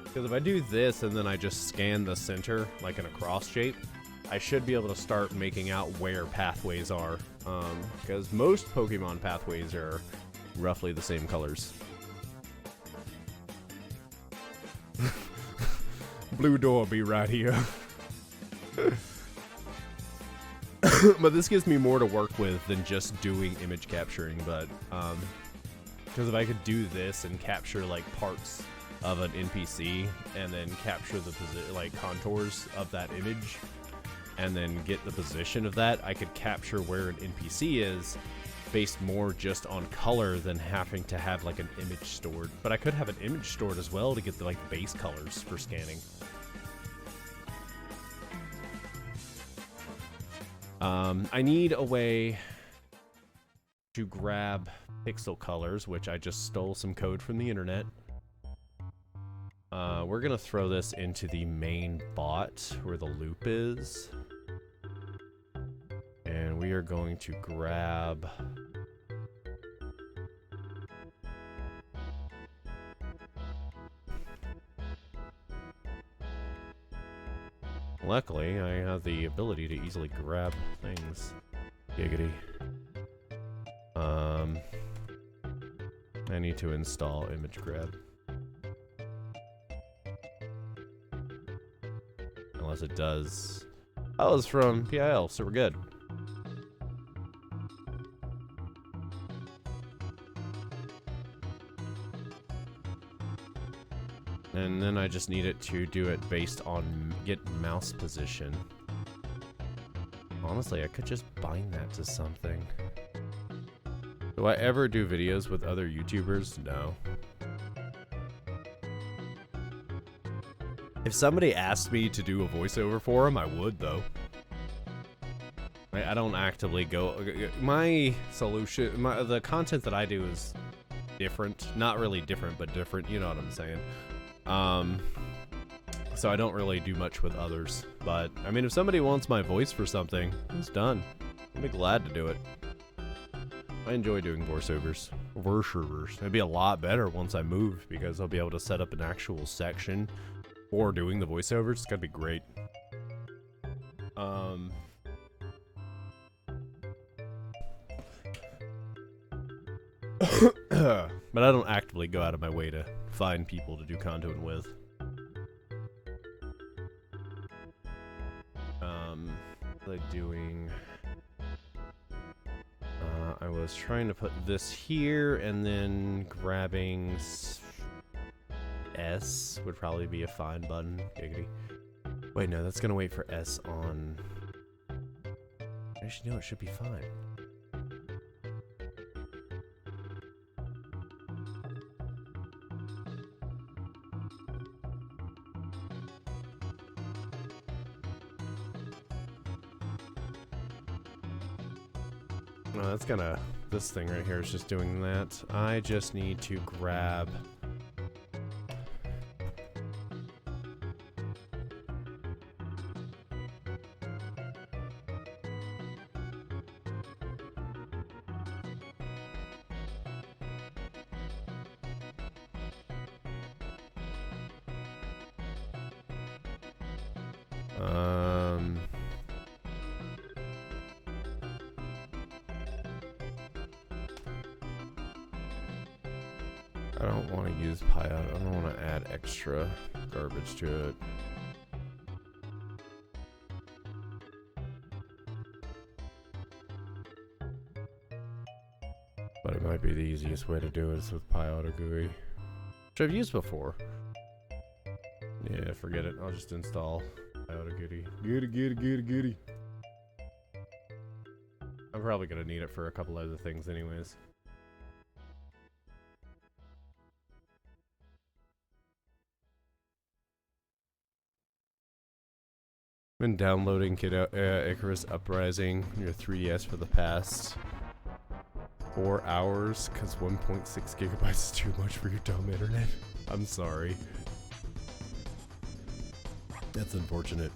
Because if I do this and then I just scan the center like in a cross shape, I should be able to start making out where pathways are. Because most Pokemon pathways are roughly the same colors. Blue door be right here. But this gives me more to work with than just doing image capturing. But because if I could do this and capture like parts of an NPC and then capture the like contours of that image and then get the position of that, I could capture where an NPC is based more just on color than having to have like an image stored. But I could have an image stored as well to get the like base colors for scanning. I need a way to grab pixel colors, which I just stole some code from the internet. We're gonna throw this into the main bot where the loop is. And we are going to grab luckily, I have the ability to easily grab things. Giggity. I need to install image grab. Unless it does. Oh, it's from PIL, so we're good. And then I just need it to do it based on get mouse position. Honestly, I could just bind that to something. Do I ever do videos with other YouTubers? No. If somebody asked me to do a voiceover for them, I would, though. I don't actively go... My solution... the content that I do is different. Not really different, but different. You know what I'm saying. So I don't really do much with others. But, I mean, if somebody wants my voice for something, it's done. I'd be glad to do it. I enjoy doing voiceovers. It'd be a lot better once I move, because I'll be able to set up an actual section for doing the voiceovers. It's gonna be great. But I don't actively go out of my way to find people to do content with. What am I doing? I was trying to put this here, and then grabbing S would probably be a fine button. Giggity. Wait, no, that's gonna wait for S on. Actually, no, it should be fine. No, that's gonna... This thing right here is just doing that. I just need to grab... I don't want to use Pi. I don't want to add extra garbage to it. But it might be the easiest way to do it is with Pi Auto GUI, which I've used before. Yeah, forget it. I'll just install Pi Auto GUI. Goody. I'm probably gonna need it for a couple other things anyways. Been downloading Kid Icarus Uprising, your 3DS for the past 4 hours, because 1.6 gigabytes is too much for your dumb internet. I'm sorry. That's unfortunate.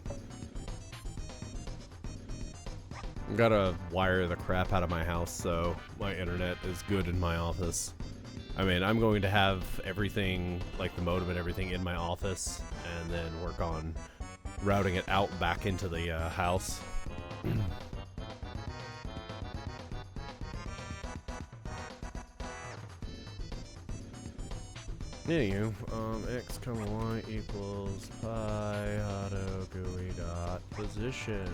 I gotta wire the crap out of my house so my internet is good in my office. I mean, I'm going to have everything, like the modem and everything, in my office, and then work on routing it out back into the house. Anywho, x, y equals pi auto GUI dot position.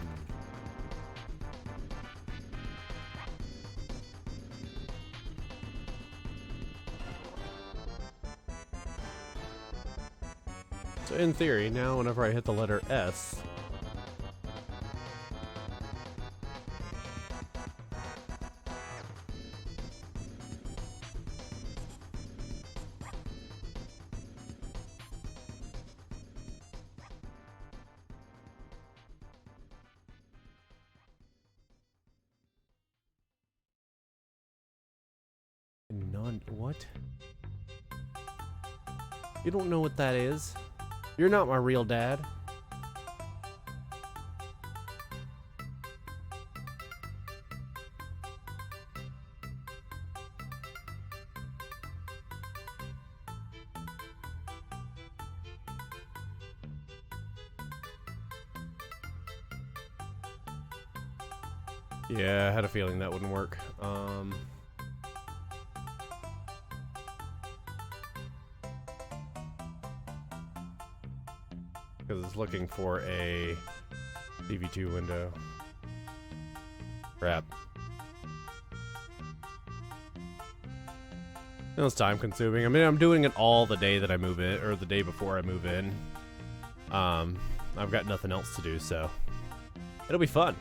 So in theory, now whenever I hit the letter S, what? You don't know what that is? You're not my real dad. Yeah, I had a feeling that wouldn't work. Because it's looking for a CV2 window. Crap. It was time consuming. I mean, I'm doing it all the day that I move in, or the day before I move in. I've got nothing else to do, so it'll be fun.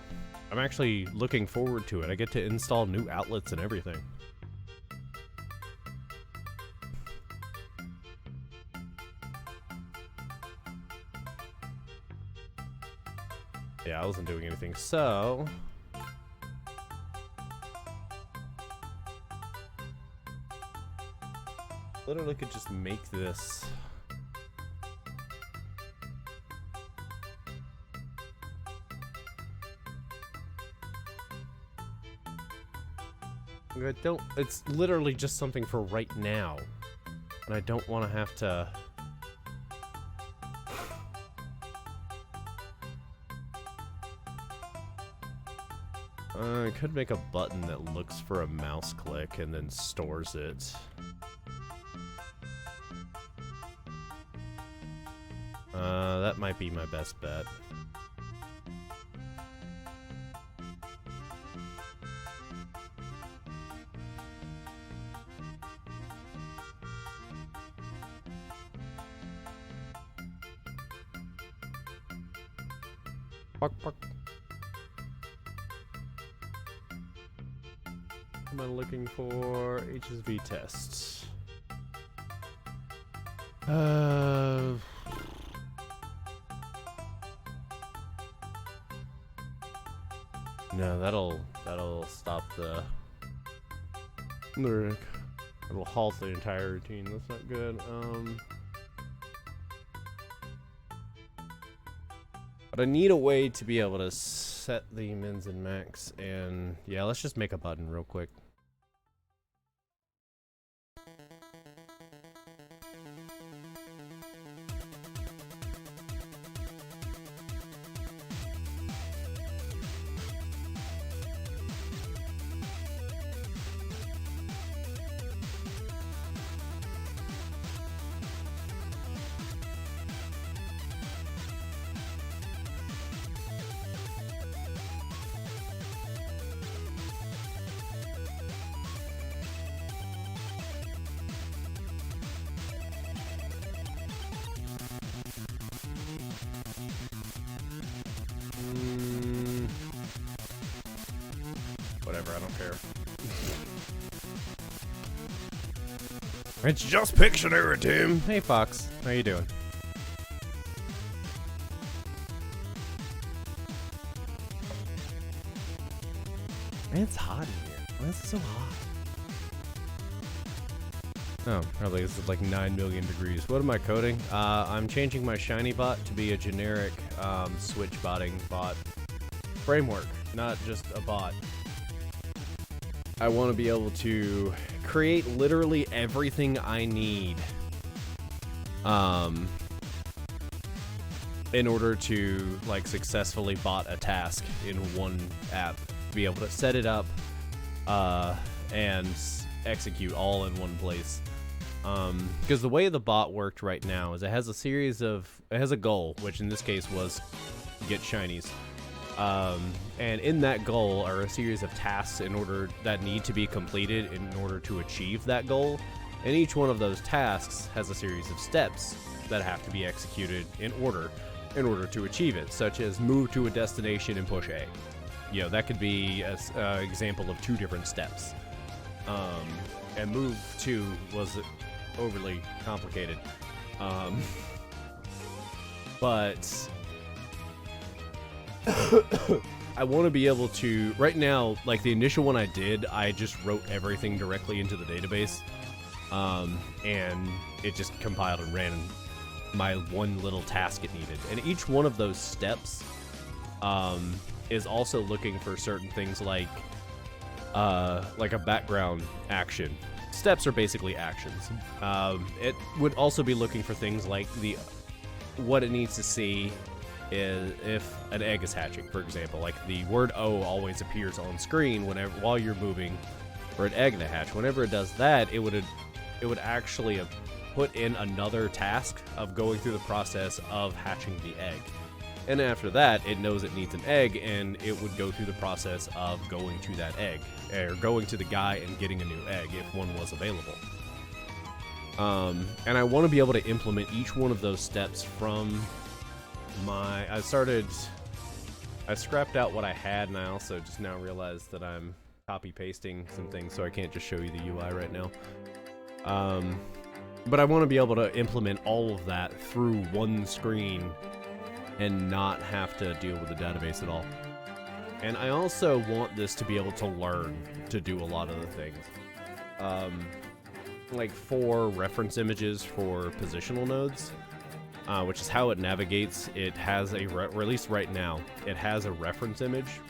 I'm actually looking forward to it. I get to install new outlets and everything. Yeah, I wasn't doing anything, so literally could just make this. I don't, it's literally just something for right now, and I don't want to have to. I could make a button that looks for a mouse click and then stores it. That might be my best bet. Bark, bark. Am I looking for HSV tests? No, that'll stop the. It'll halt the entire routine. That's not good. But I need a way to be able to set the mins and max, and yeah, let's just make a button real quick. Whatever, I don't care. It's just Pictionary, Tim. Hey, Fox. How you doing? Man, it's hot in here. Why is it so hot? Oh, probably this is like 9 million degrees. What am I coding? I'm changing my shiny bot to be a generic switch botting bot framework, not just a bot. I want to be able to create literally everything I need in order to like successfully bot a task in one app, to be able to set it up and execute all in one place. Because the way the bot worked right now is it has a goal, which in this case was get shinies. And in that goal are a series of tasks that need to be completed in order to achieve that goal. And each one of those tasks has a series of steps that have to be executed in order to achieve it, such as move to a destination and push A. You know, that could be an example of 2 different steps. And move to was overly complicated. But I want to be able to, right now, like the initial one I did, I just wrote everything directly into the database. And it just compiled and ran my one little task it needed. And each one of those steps is also looking for certain things like a background action. Steps are basically actions. It would also be looking for things like what it needs to see is if an egg is hatching, for example. Like the word O always appears on screen while you're moving for an egg to hatch. Whenever it does that, it would actually put in another task of going through the process of hatching the egg. And after that, it knows it needs an egg, and it would go through the process of going to that egg, or going to the guy and getting a new egg if one was available. And I want to be able to implement each one of those steps from I scrapped out what I had, and I also just now realized that I'm copy pasting some things, so I can't just show you the UI right now. But I want to be able to implement all of that through one screen and not have to deal with the database at all. And I also want this to be able to learn to do a lot of the things. Like for reference images for positional nodes, which is how it navigates, it has or at least right now, it has a reference image.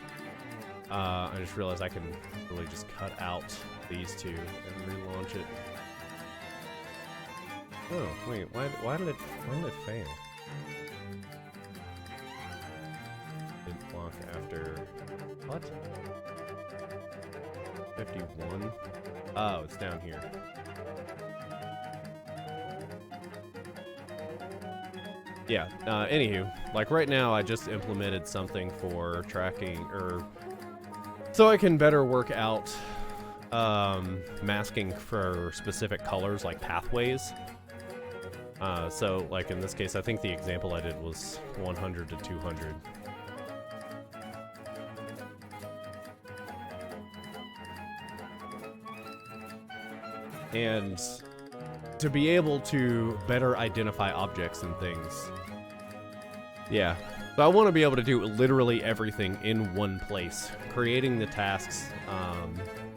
I just realized I can really just cut out these two and relaunch it. Oh, wait, why did it fail? Didn't block after, what? 51? Oh, it's down here. Yeah, anywho, like right now I just implemented something for tracking, so I can better work out masking for specific colors like pathways. So like in this case, I think the example I did was 100 to 200. And to be able to better identify objects and things. Yeah. So I want to be able to do literally everything in one place, creating the tasks,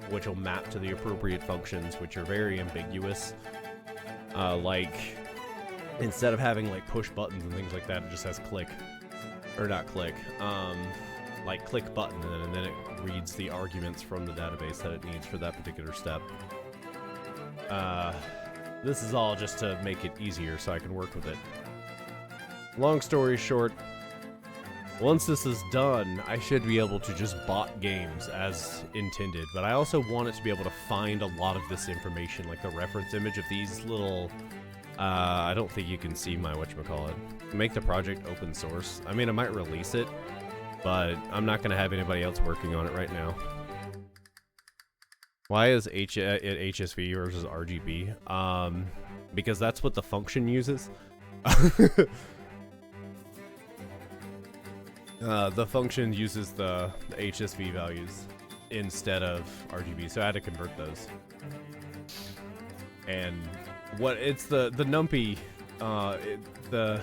which will map to the appropriate functions, which are very ambiguous. Like, instead of having like push buttons and things like that, it just has click, or not click, like click button, and then it reads the arguments from the database that it needs for that particular step. This is all just to make it easier so I can work with it. Long story short, once this is done, I should be able to just bot games as intended, but I also want it to be able to find a lot of this information, like the reference image of these little, I don't think you can see my whatchamacallit. Make the project open source. I mean, I might release it, but I'm not going to have anybody else working on it right now. Why is it HSV versus RGB? Because that's what the function uses. The function uses the HSV values instead of RGB, so I had to convert those. And it's the numpy, the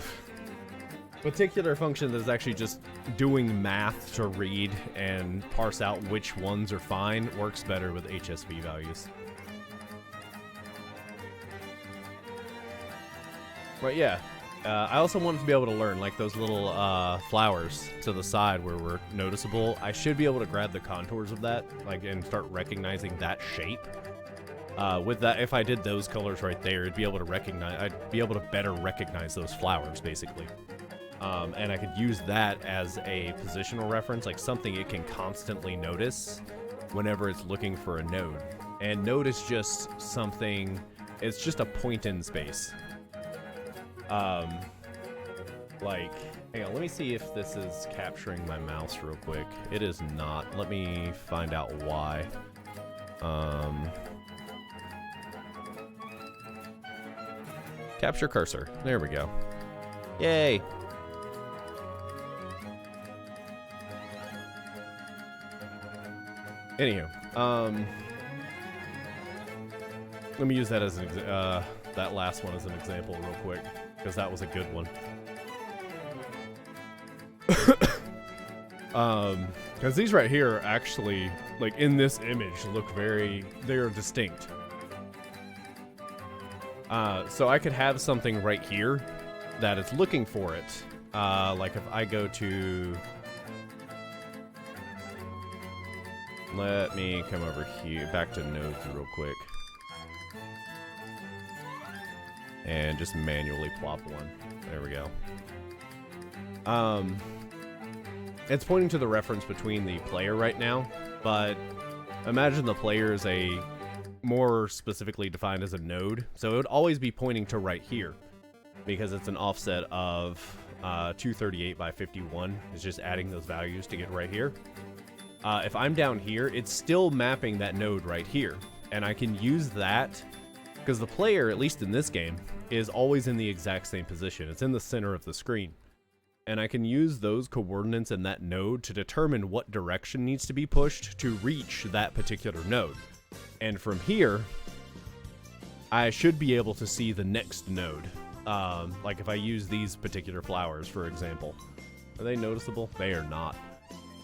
particular function that is actually just doing math to read and parse out which ones are fine works better with HSV values. But yeah, I also wanted to be able to learn, like those little flowers to the side where we're noticeable. I should be able to grab the contours of that, like, and start recognizing that shape. With that, if I did those colors right there, I'd be able to better recognize those flowers, basically. And I could use that as a positional reference, like something it can constantly notice whenever it's looking for a node. And node is just something, it's just a point in space. Like, hang on, let me see if this is capturing my mouse real quick. It is not. Let me find out why. Capture cursor. There we go. Yay. Anywho, let me use that as an that last one as an example real quick, because that was a good one. Because these right here actually, like in this image, look they're distinct. So I could have something right here that is looking for it. Like if I go to, let me come over here, back to nodes real quick. And just manually plop one. There we go. It's pointing to the reference between the player right now, but imagine the player is a more specifically defined as a node, so it would always be pointing to right here because it's an offset of 238 by 51. It's just adding those values to get right here. If I'm down here, it's still mapping that node right here, and I can use that because the player, at least in this game, is always in the exact same position. It's in the center of the screen. And I can use those coordinates in that node to determine what direction needs to be pushed to reach that particular node. And from here, I should be able to see the next node. Like if I use these particular flowers, for example. Are they noticeable? They are not.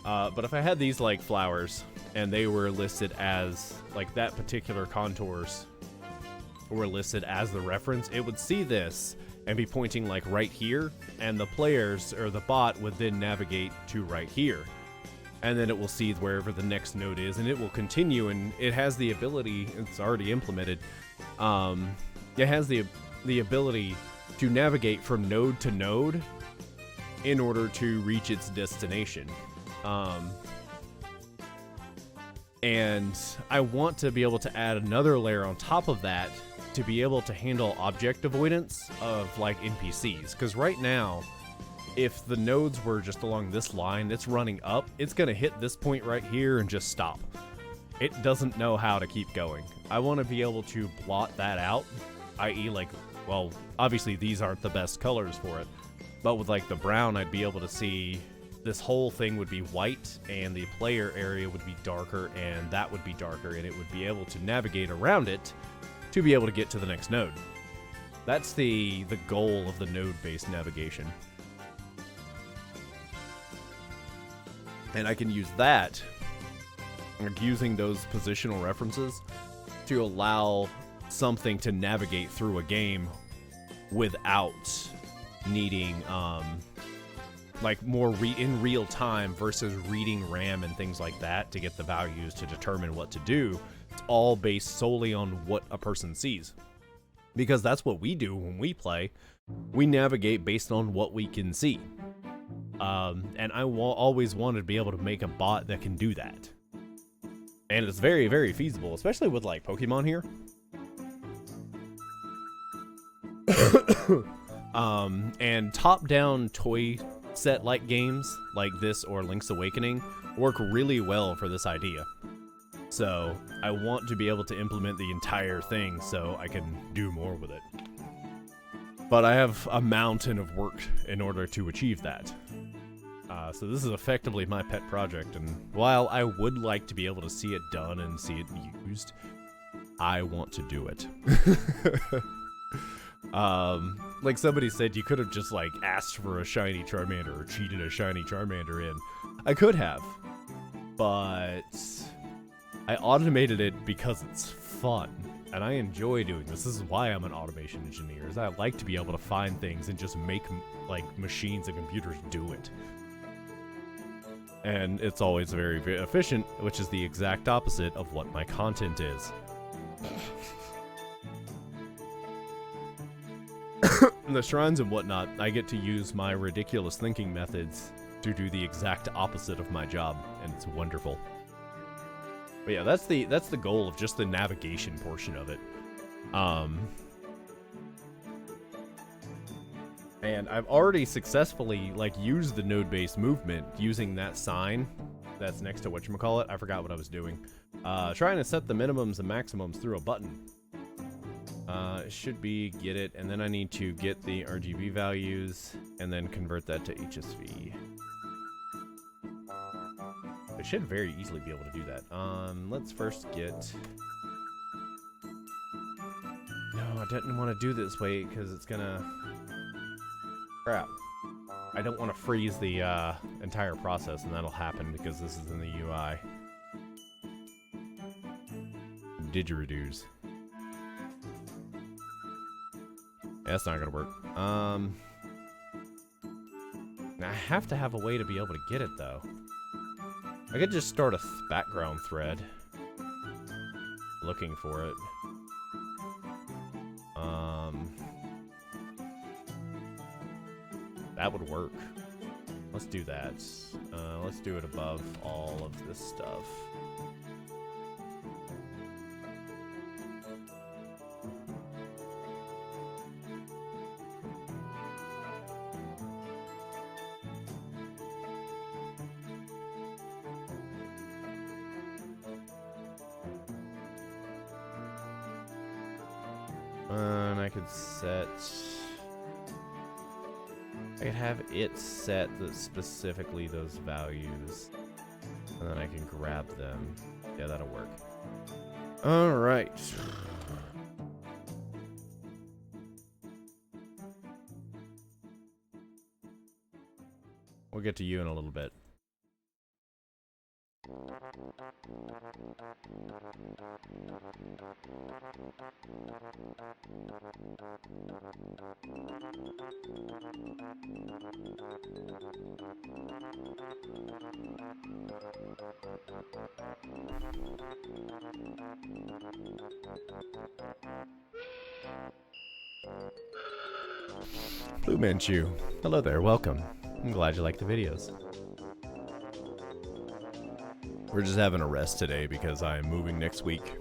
But if I had these like flowers and they were listed as, like that particular contours were listed as the reference, it would see this and be pointing like right here, and the players or the bot would then navigate to right here, and then it will see wherever the next node is, and it will continue. And it has the ability, it's already implemented, it has the ability to navigate from node to node in order to reach its destination. And I want to be able to add another layer on top of that to be able to handle object avoidance of like NPCs. Because right now, if the nodes were just along this line, it's running up, it's going to hit this point right here and just stop. It doesn't know how to keep going. I want to be able to blot that out, i.e. like, well, obviously these aren't the best colors for it, but with like the brown, I'd be able to see this whole thing would be white and the player area would be darker and that would be darker, and it would be able to navigate around it to be able to get to the next node. That's the goal of the node-based navigation. And I can use that, like using those positional references, to allow something to navigate through a game without needing like more in real time versus reading RAM and things like that to get the values to determine what to do. It's all based solely on what a person sees, because that's what we do when we play. We navigate based on what we can see. And I always wanted to be able to make a bot that can do that. And it's very, very feasible, especially with like Pokemon here. And top-down toy set-like games like this or Link's Awakening work really well for this idea. So I want to be able to implement the entire thing so I can do more with it. But I have a mountain of work in order to achieve that. So this is effectively my pet project, and while I would like to be able to see it done and see it used, I want to do it. Like somebody said, you could have just like asked for a shiny Charmander or cheated a shiny Charmander in. I could have, but I automated it because it's fun, and I enjoy doing this. This is why I'm an automation engineer, is I like to be able to find things and just make like machines and computers do it. And it's always very, very efficient, which is the exact opposite of what my content is. In the shrines and whatnot, I get to use my ridiculous thinking methods to do the exact opposite of my job, and it's wonderful. But yeah, that's the goal of just the navigation portion of it. And I've already successfully like used the node-based movement using that sign that's next to whatchamacallit. I forgot what I was doing. Trying to set the minimums and maximums through a button. It should be get it, and then I need to get the RGB values and then convert that to HSV. I should very easily be able to do that. Let's first get... No, I didn't want to do this way because it's gonna... Crap. I don't want to freeze the entire process, and that'll happen because this is in the UI. Didgeridoos. That's not gonna work. I have to have a way to be able to get it though. I could just start a background thread looking for it. That would work. Let's do that. Let's do it above all of this stuff. And I could set... I could have it set specifically those values. And then I can grab them. Yeah, that'll work. Alright. We'll get to you in a little bit. Blue Manchu. Hello there, welcome. I'm glad you like the videos. We're just having a rest today because I am moving next week,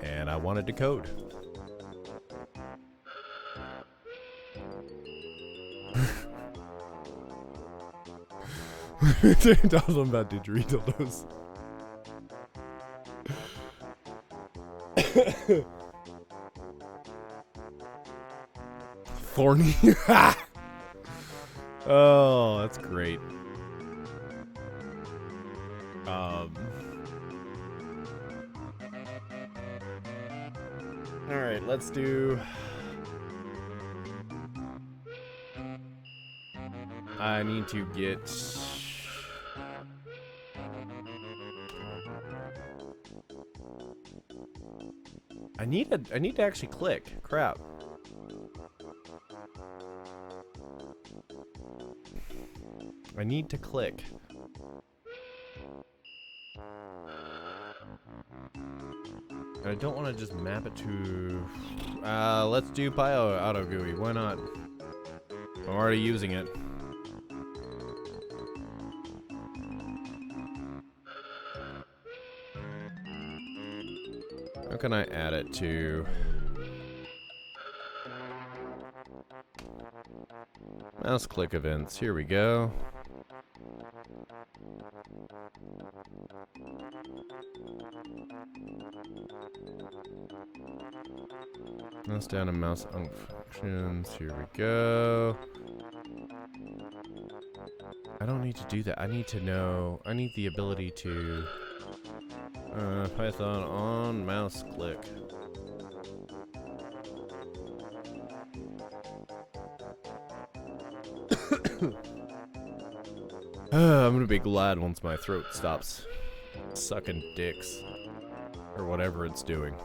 and I wanted to code. Tell them about didgeridoos. Thorny? Oh, that's great. Alright, let's do... I need to get... I need to actually click. Crap. I need to click. And I don't want to just map it to... let's do Pio Auto GUI. Why not? I'm already using it. How can I add it to... Mouse click events. Here we go. Mouse down to mouse functions. Here we go. I don't need to do that. I need to know. I need the ability to Python on mouse click. I'm gonna be glad once my throat stops sucking dicks or whatever it's doing.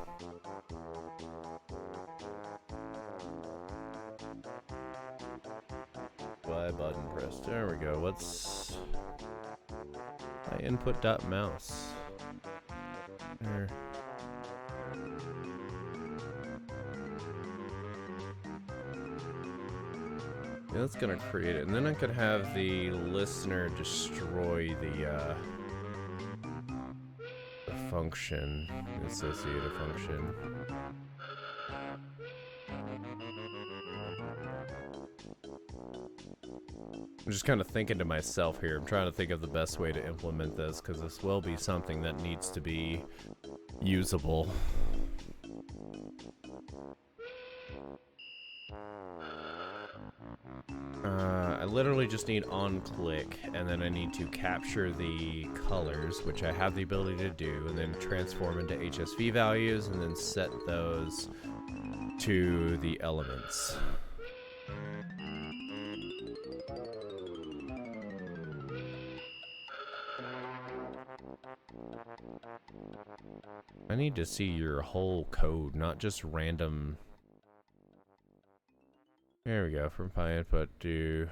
Y button pressed. There we go. What's my input dot mouse? There. Yeah, that's gonna create it, and then I could have the listener destroy the function, the associated function. I'm just kind of thinking to myself here. I'm trying to think of the best way to implement this, because this will be something that needs to be usable. literally just need on click, and then I need to capture the colors, which I have the ability to do, and then transform into HSV values, and then set those to the elements. I need to see your whole code, not just random. There we go. From Pi input to.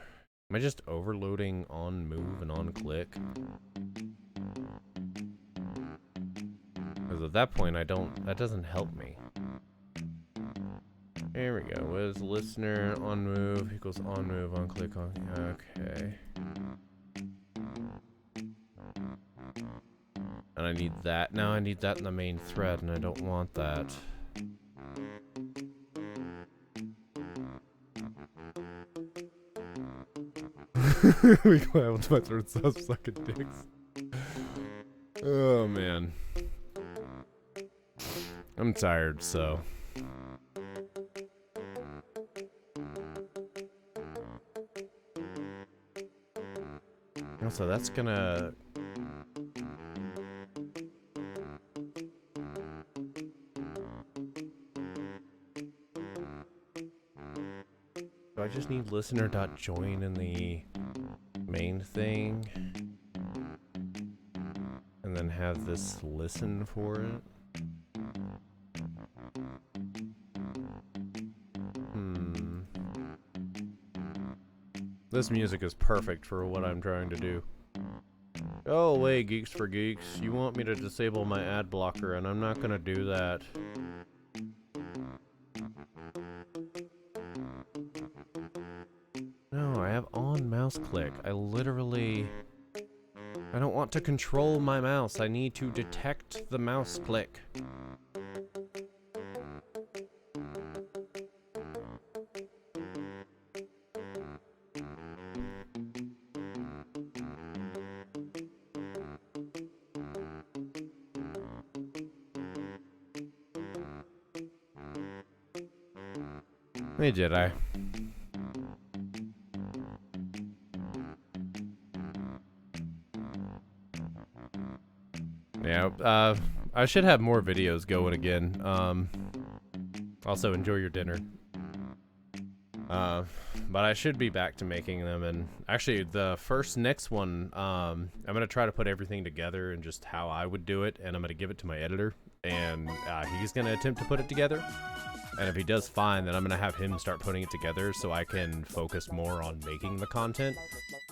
Am I just overloading on move and on click? Because at that point, I don't. That doesn't help me. There we go. What is listener on move equals on move on click on? Okay. And I need that. Now I need that in the main thread, and I don't want that. We clowned my throat stop sucking dicks. Oh man. I'm tired, so. Also, that's gonna. Do I just need listener.join in the main thing? And then have this listen for it? This music is perfect for what I'm trying to do. Go away, Geeks for Geeks. You want me to disable my ad blocker, and I'm not gonna do that. No, I have on mouse click. I don't want to control my mouse. I need to detect the mouse click. Hey, Jedi. Yeah, I should have more videos going again. Also, enjoy your dinner. But I should be back to making them, and actually, the next one, I'm gonna try to put everything together and just how I would do it, and I'm gonna give it to my editor, and he's gonna attempt to put it together. And if he does fine, then I'm gonna have him start putting it together so I can focus more on making the content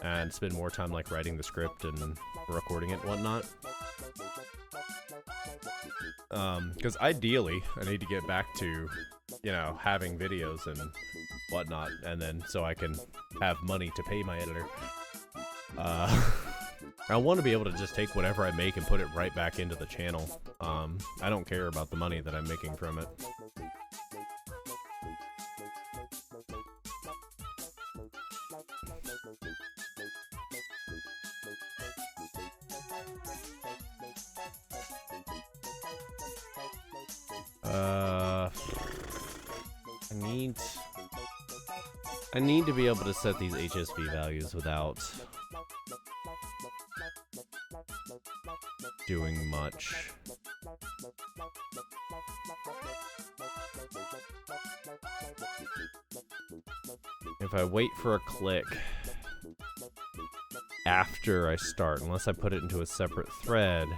and spend more time like writing the script and recording it and whatnot. Because ideally, I need to get back to, you know, having videos and whatnot, and then so I can have money to pay my editor. I want to be able to just take whatever I make and put it right back into the channel. I don't care about the money that I'm making from it. I need to be able to set these HSV values without doing much. If I wait for a click after I start, unless I put it into a separate thread,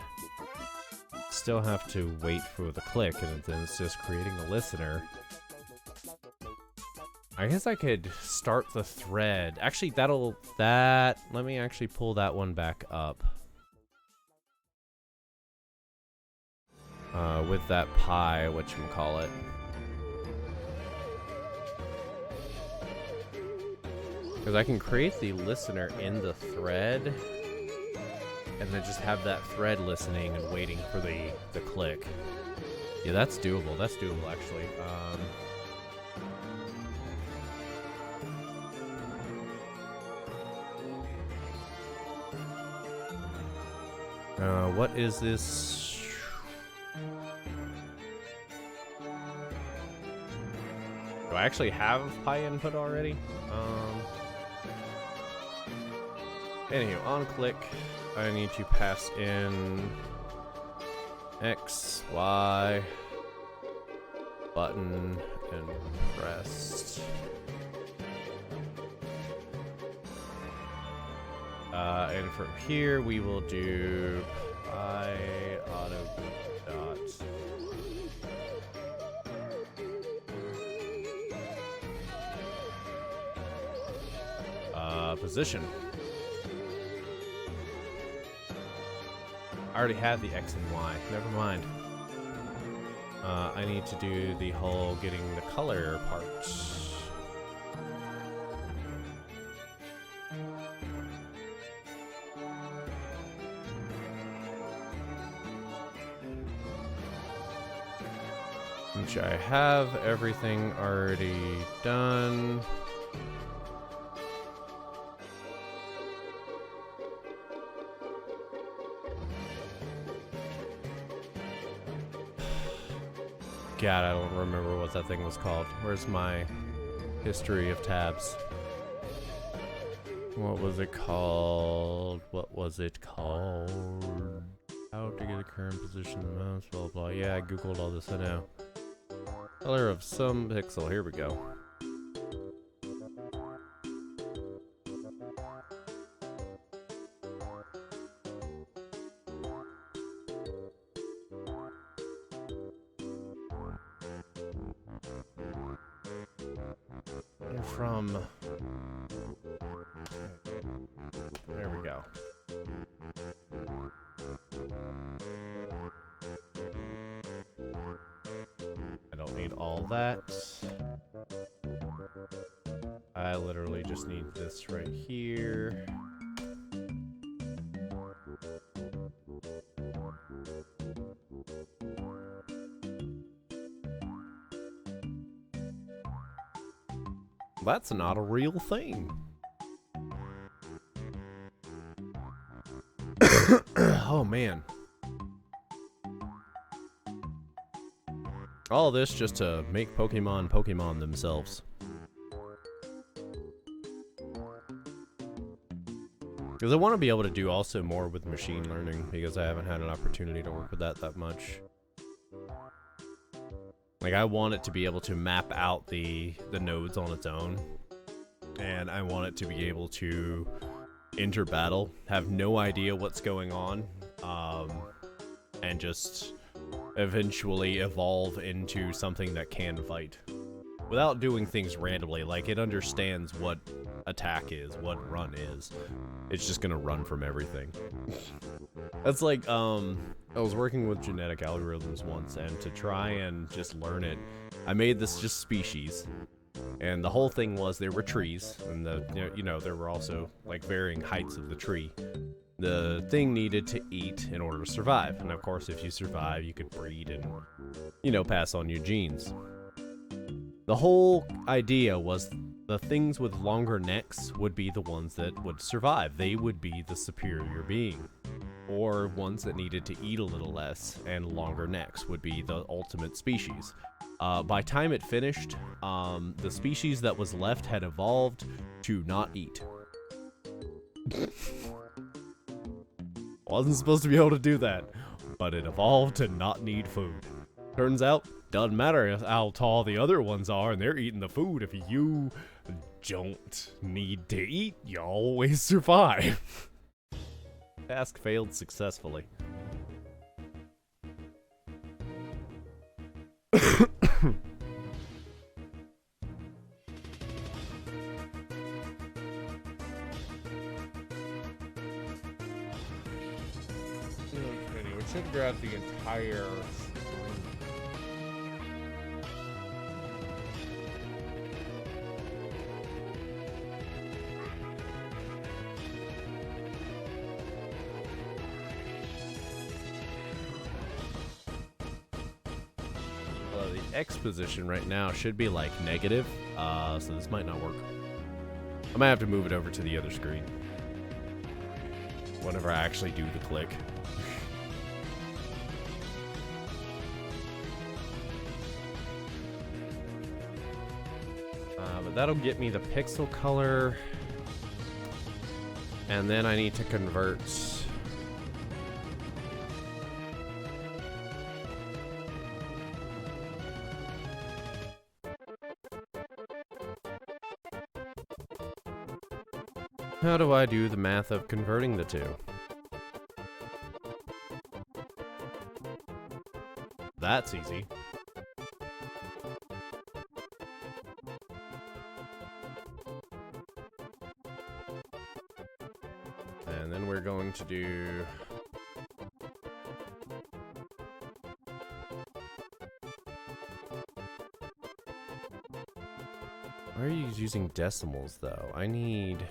still have to wait for the click, and then it's just creating a listener. I guess I could start the thread. Actually, let me actually pull that one back up. With that pi, whatchamacallit. Because I can create the listener in the thread, and then just have that thread listening and waiting for the click. Yeah, that's doable. That's doable, actually. What is this? Do I actually have pi input already? Anywho, on click, I need to pass in X, Y, button, and rest. And from here, we will do I auto dot. Position. I already have the X and Y. Never mind. I need to do the whole getting the color part. Which I have everything already done. God, I don't remember what that thing was called. Where's my history of tabs? What was it called? What was it called? How to get a current position of the mouse, blah, blah. Yeah, I googled all this, I know. Color of some pixel, here we go. From there we go. I don't need all that. I literally just need this right here. That's not a real thing. Oh man. All this just to make Pokemon themselves. Because I want to be able to do also more with machine learning, because I haven't had an opportunity to work with that much. Like, I want it to be able to map out the nodes on its own, and I want it to be able to enter battle, have no idea what's going on, and just eventually evolve into something that can fight. Without doing things randomly, like it understands what attack is, what run is. It's just gonna run from everything. That's like, I was working with genetic algorithms once, and to try and just learn it, I made this just species. And the whole thing was there were trees, and there were also like varying heights of the tree. The thing needed to eat in order to survive. And of course, if you survive, you could breed and, pass on your genes. The whole idea was the things with longer necks would be the ones that would survive. They would be the superior being. Or ones that needed to eat a little less and longer necks would be the ultimate species. By time it finished, the species that was left had evolved to not eat. Wasn't supposed to be able to do that, but it evolved to not need food. Turns out, doesn't matter how tall the other ones are, and they're eating the food. If you don't need to eat, you always survive. Task failed successfully. We should grab the entire screen. Well, the X position right now should be like negative, so this might not work. I might have to move it over to the other screen whenever I actually do the click. But that'll get me the pixel color. And then I need to convert. How do I do the math of converting the two? That's easy. And then we're going to do... Why are you using decimals, though? I need...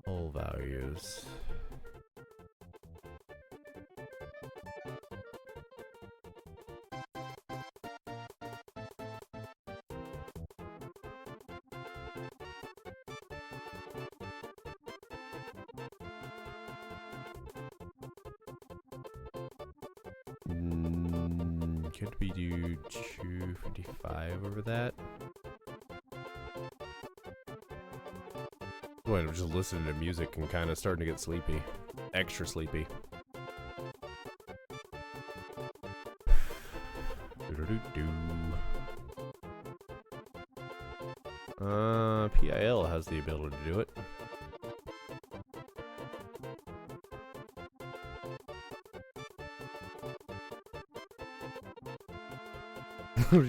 whole values. Could we do 255 over that? Boy, I'm just listening to music and kind of starting to get sleepy. Extra sleepy. PIL has the ability to do it.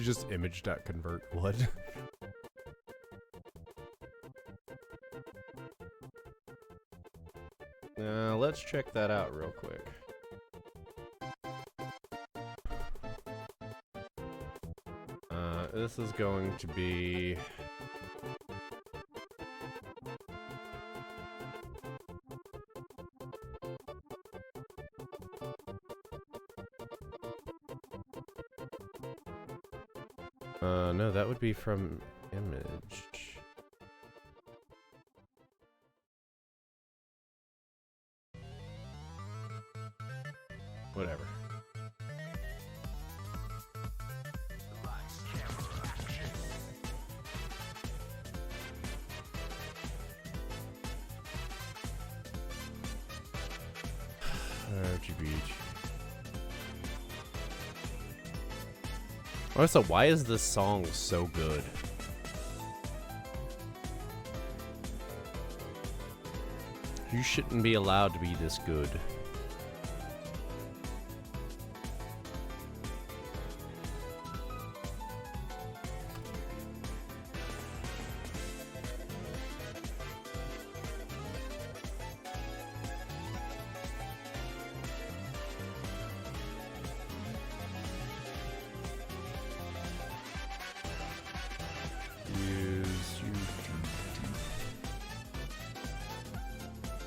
Just image.convert. What? Let's check that out real quick. This is going to be... no, that would be from image. Whatever. RGB. Also, why is this song so good? You shouldn't be allowed to be this good.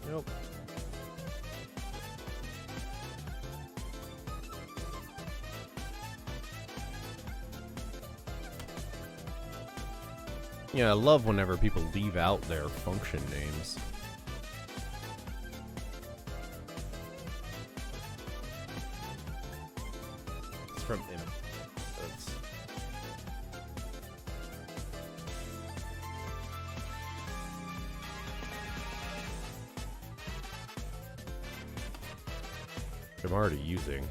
Nope. Yeah, I love whenever people leave out their function names. It's from image. That's... I'm already using.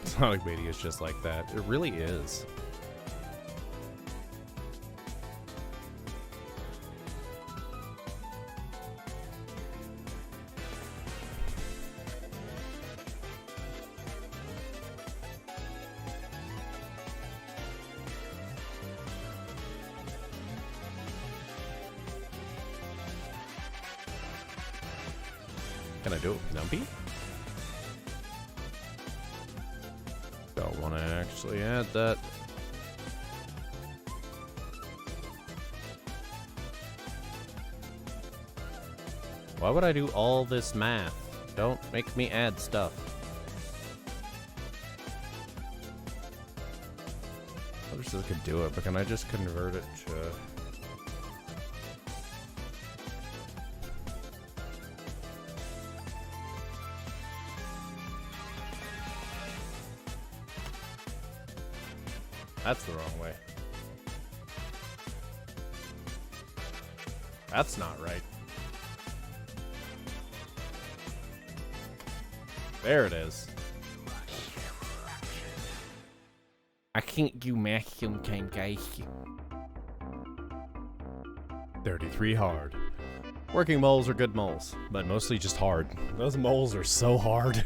Sonic Mania is just like that. It really is. Can I do it with Numpy? Don't want to actually add that. Why would I do all this math? Don't make me add stuff. I wish I could do it, but can I just convert it to... That's the wrong way. That's not right. There it is. I can't do math sometimes, guys. 33 hard. Working moles are good moles, but mostly just hard. Those moles are so hard.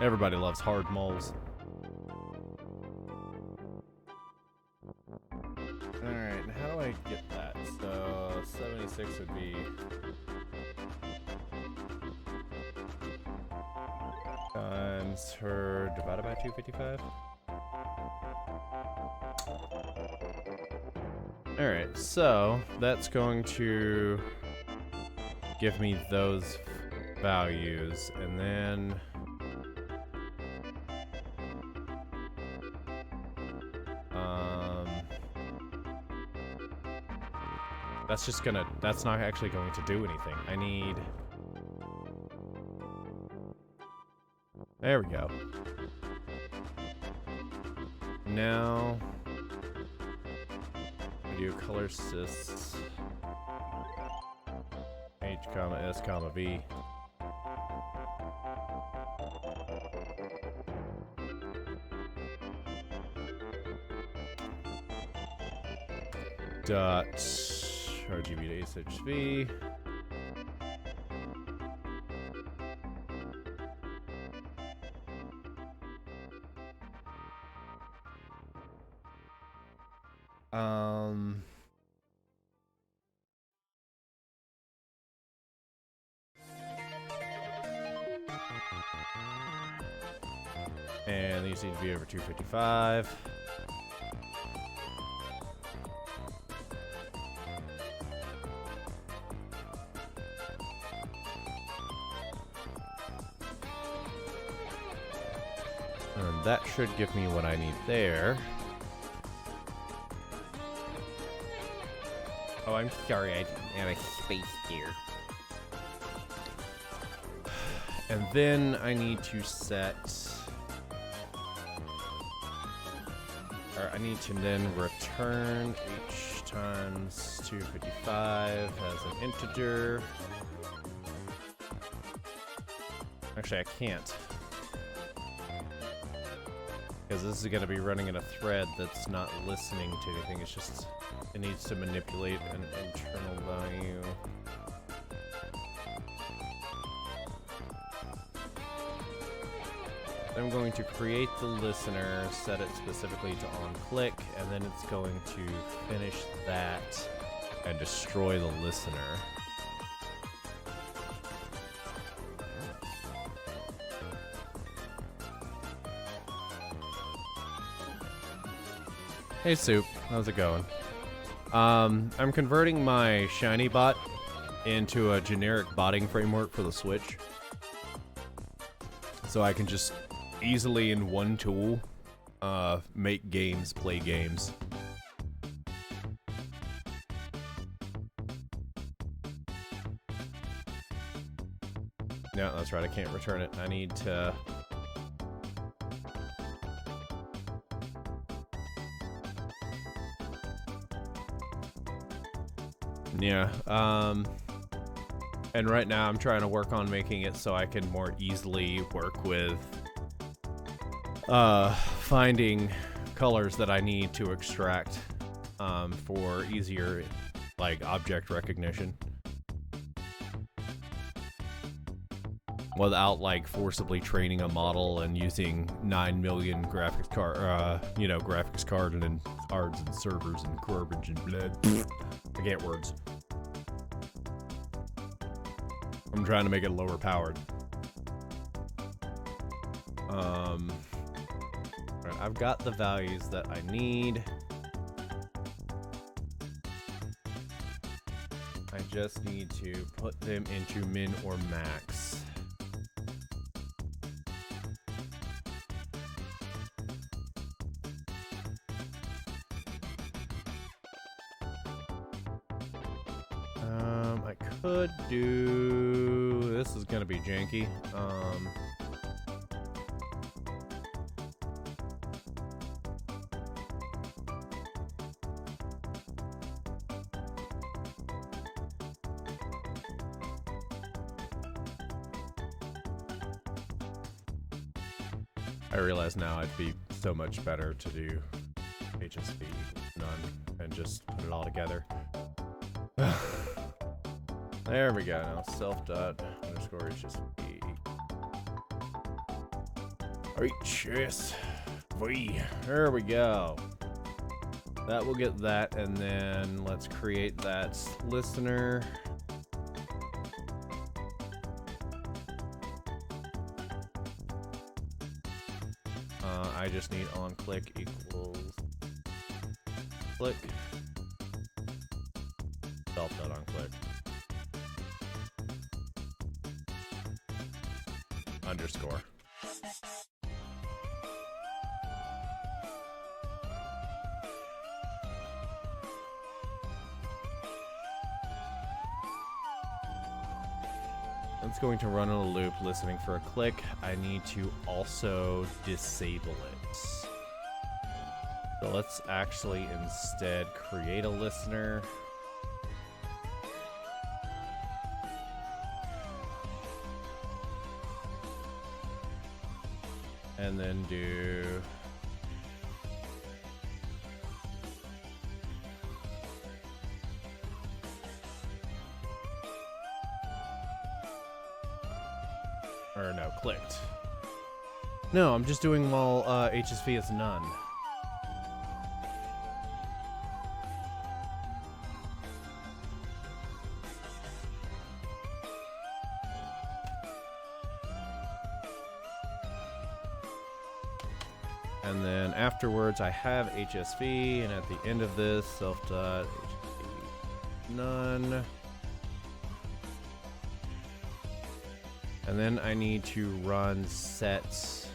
Everybody loves hard moles. Alright, how do I get that? So, 76 would be... times her divided by 255? Alright, so that's going to give me those values, and then that's not actually going to do anything. I need, there we go. Now we do color sys H comma S comma V. Dot RGB to SHV. And these need to be over 255. And that should give me what I need there. Oh, I'm sorry, I didn't have a space here. And then I need to set... or I need to then return h times 255 as an integer. Actually, I can't. Because this is going to be running in a thread that's not listening to anything. It's just, it needs to manipulate an internal value. I'm going to create the listener, set it specifically to on-click, and then it's going to finish that and destroy the listener. Hey Soup, how's it going? I'm converting my Shiny bot into a generic botting framework for the Switch. So I can just easily in one tool make games, play games. No, that's right, I can't return it. I need to... Yeah, and right now I'm trying to work on making it so I can more easily work with finding colors that I need to extract for easier like object recognition without like forcibly training a model and using 9 million graphics card graphics card and cards and servers and garbage and blood. I can't words. I'm trying to make it lower powered. Right, I've got the values that I need. I just need to put them into min or max. I could do... This is gonna be janky. I realize now it'd be so much better to do HSV none and just put it all together. There we go. Now self dot underscore HSV. HSV. There we go. That will get that, and then let's create that listener. I just need on click equals click self dot on click underscore. It's going to run in a loop listening for a click. I need to also disable it. So let's actually instead create a listener. And then do or no, clicked. No, I'm just doing while HSV is none. And then afterwards I have HSV, and at the end of this, self.HSV none. And then I need to run set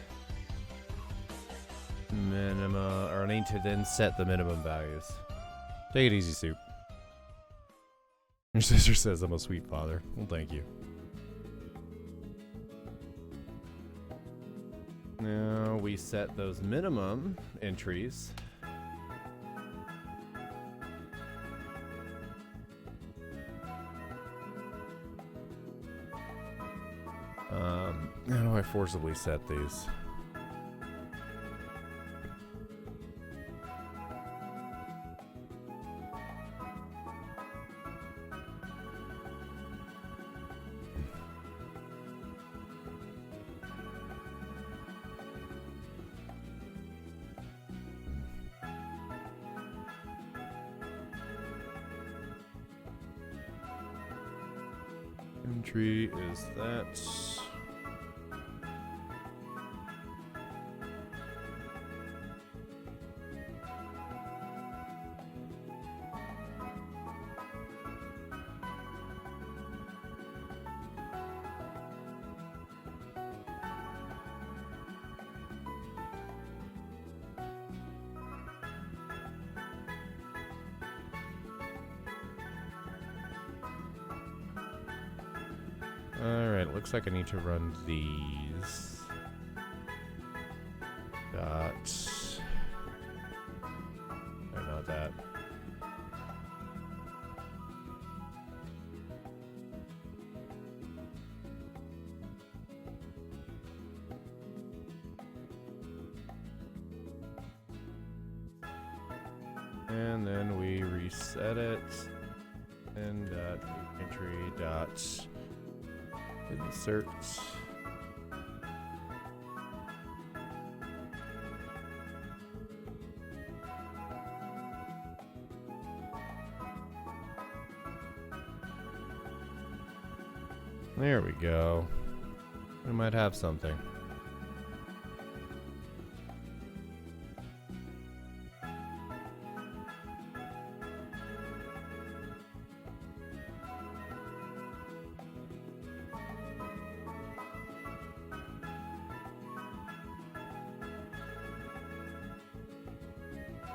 minima, or I need to then set the minimum values. Take it easy, Soup. Your sister says I'm a sweet father. Well, thank you. Now we set those minimum entries. How do I forcibly set these? Entry is that. Alright, it looks like I need to run these. No, not that. And then we reset it. And entry dot insert. There we go. We might have something.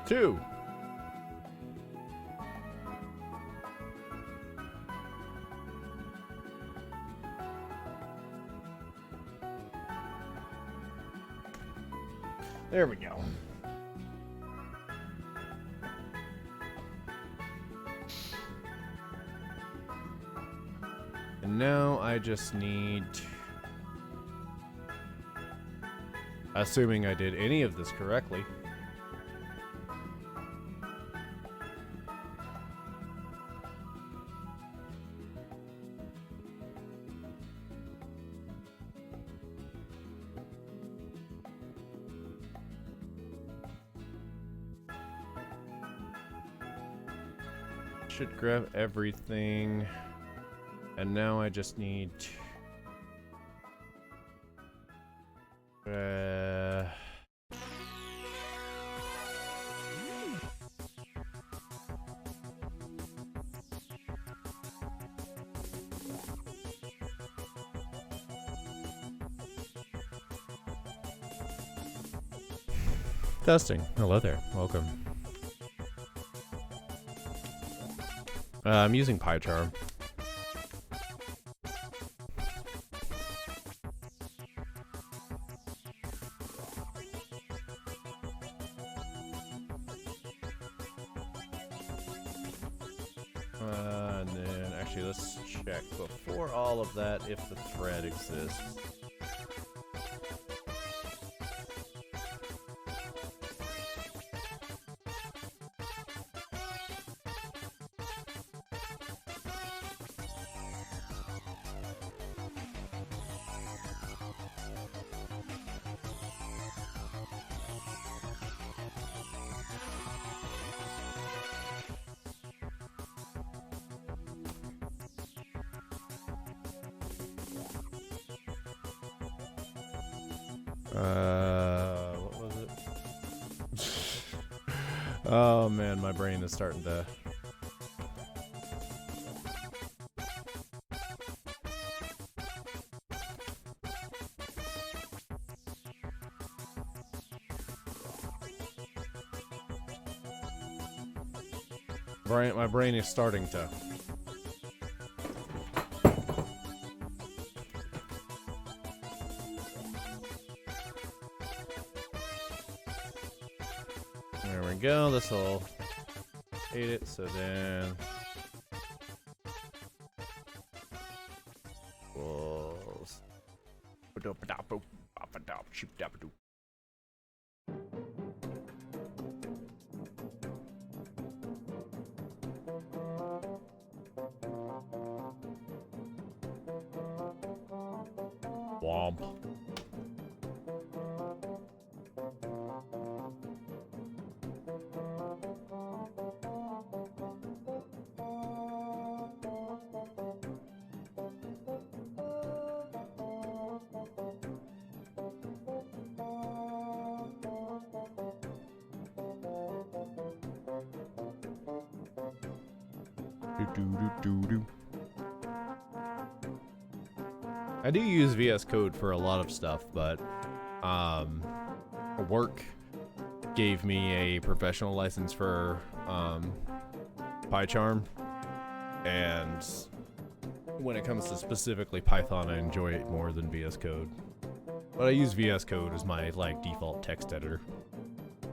Two. There we go. And now I just need Assuming I did any of this correctly. Should grab everything, and now I just need to, testing. Hello there. Welcome. I'm using PyCharm. And then, actually, let's check before all of that if the thread exists. What was it? Oh man, my brain is starting to... My brain is starting to... There we go, this will hate it, so then Womp. I do use VS Code for a lot of stuff, but work gave me a professional license for PyCharm, and when it comes to specifically Python, I enjoy it more than VS Code. But I use VS Code as my like default text editor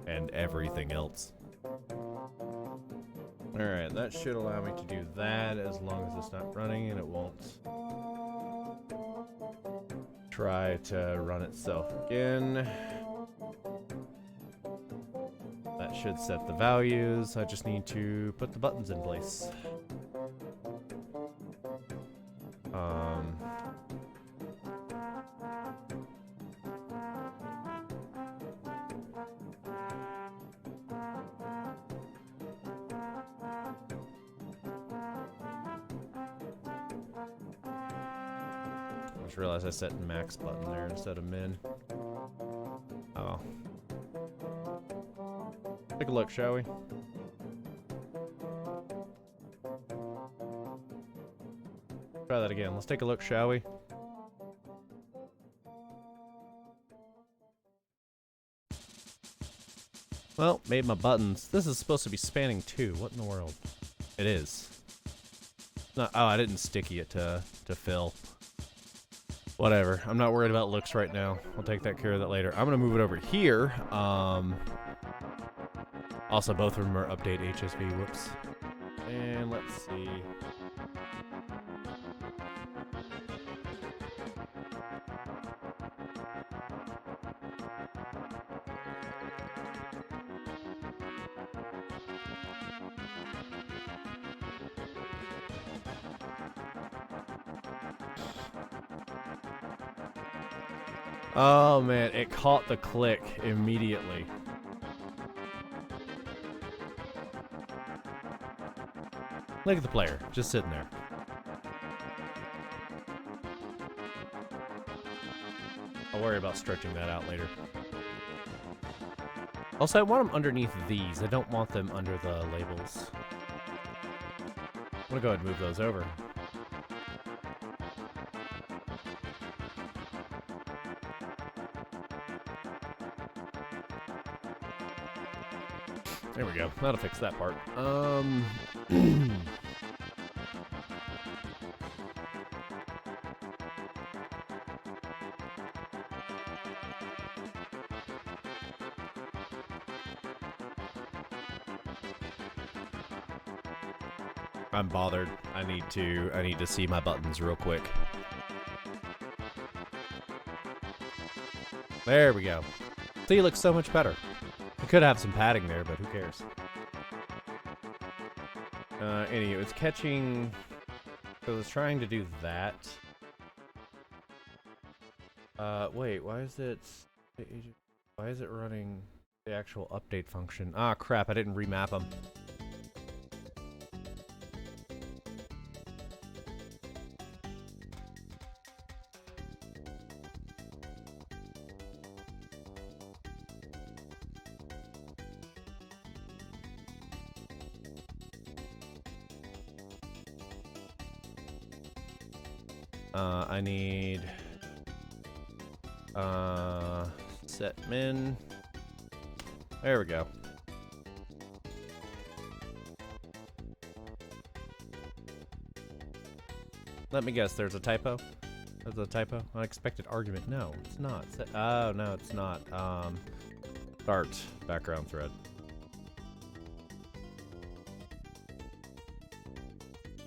and everything else. Alright, that should allow me to do that as long as it's not running, and it won't try to run itself again. That should set the values. I just need to put the buttons in place. I just realized I set max button there instead of min. Oh. Take a look, shall we? Try that again. Let's take a look, shall we? Well, made my buttons. This is supposed to be spanning 2. What in the world? It is. No, oh, I didn't sticky it to fill. Whatever. I'm not worried about looks right now. We'll take that care of that later. I'm gonna move it over here. Also, both of them are update HSV. Whoops. And let's see. Oh man, it caught the click immediately. Look at the player, just sitting there. I'll worry about stretching that out later. Also, I want them underneath these. I don't want them under the labels. I'm gonna go ahead and move those over. There we go. That'll fix that part. I'm bothered. I need to see my buttons real quick. There we go. See, it looks so much better. I could have some padding there, but who cares? Anyway, it's catching. So it's trying to do that. Wait, why is it running the actual update function? Ah, crap, I didn't remap them. I need set min. There we go. Let me guess, there's a typo? There's a typo? Unexpected argument. No, it's not. Oh, no, it's not. Start background thread.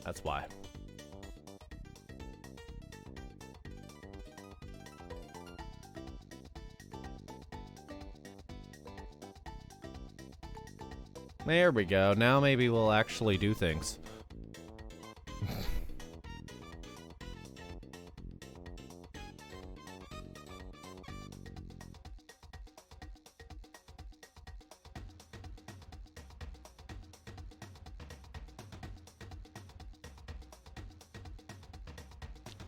That's why. There we go. Now maybe we'll actually do things.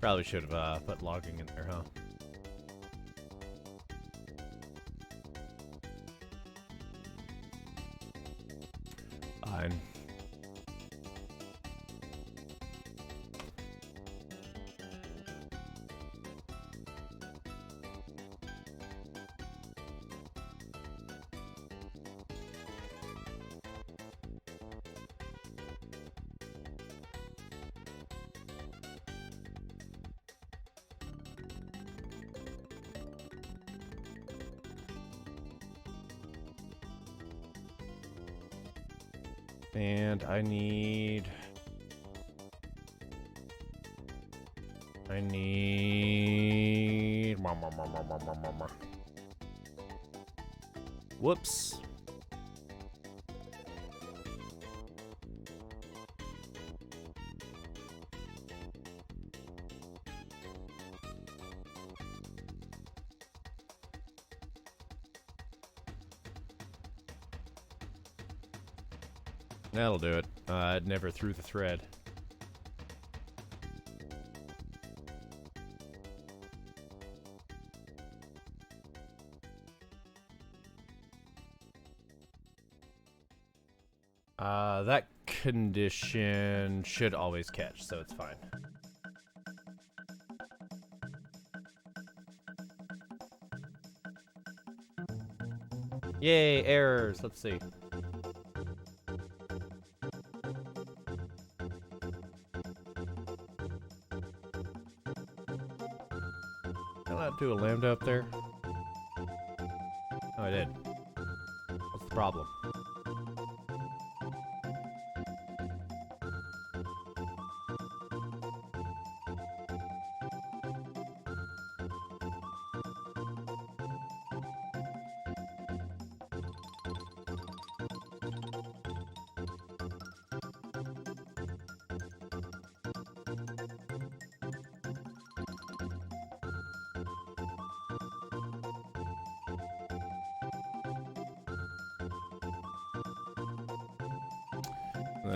Probably should have put logging in there, huh? Fine. And I need... Whoops. That'll do it. It never threw the thread. That condition should always catch, so it's fine. Yay, errors. Let's see. Did I not do a lambda up there? Oh, I did. What's the problem?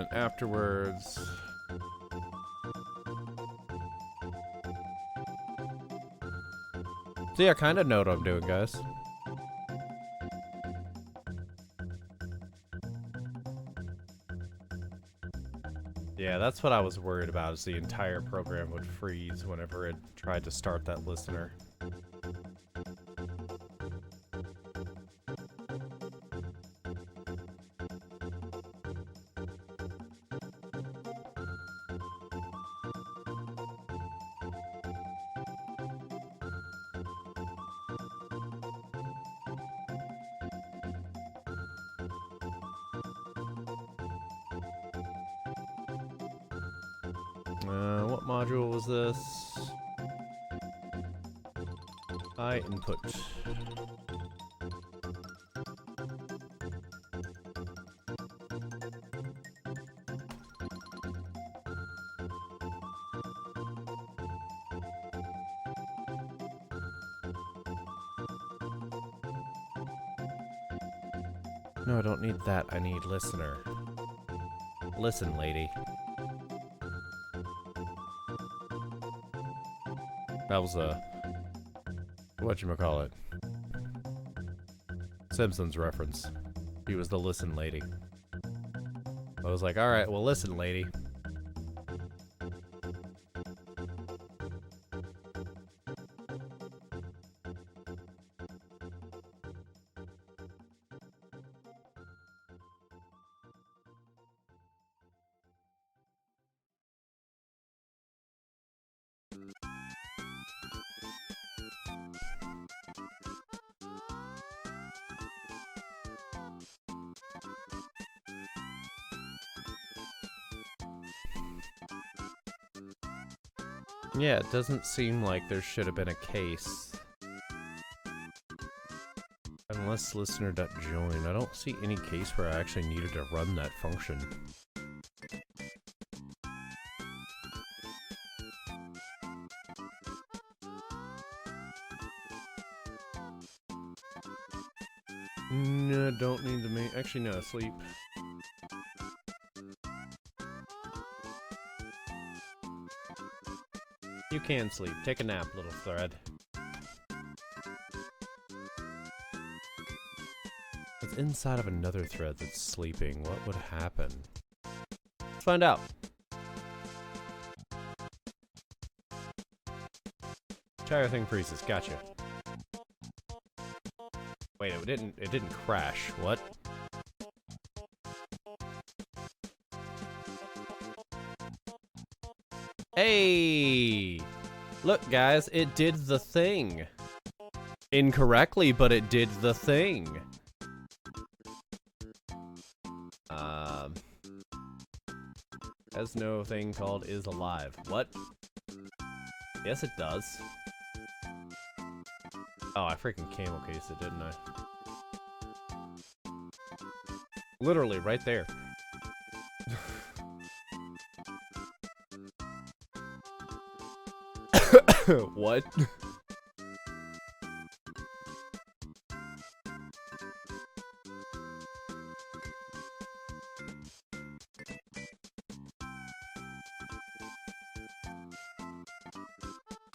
then afterwards... So yeah, I kind of know what I'm doing, guys. Yeah, that's what I was worried about, is the entire program would freeze whenever it tried to start that listener. What module was this? Input. No, I don't need that. I need listener. Listen, lady. That was a... whatchamacallit? Simpsons reference. He was the listen lady. I was like, alright, well listen, lady. Yeah, it doesn't seem like there should have been a case. Unless listener.join. I don't see any case where I actually needed to run that function. No, don't need the main. Actually, no, sleep. You can sleep. Take a nap, little thread. It's inside of another thread that's sleeping. What would happen? Let's find out. Entire thing freezes. Gotcha. Wait, it didn't crash. What? Hey! Look, guys, it did the thing. Incorrectly, but it did the thing. Has no thing called is alive. What? Yes, it does. Oh, I freaking camel cased it, didn't I? Literally, right there. What?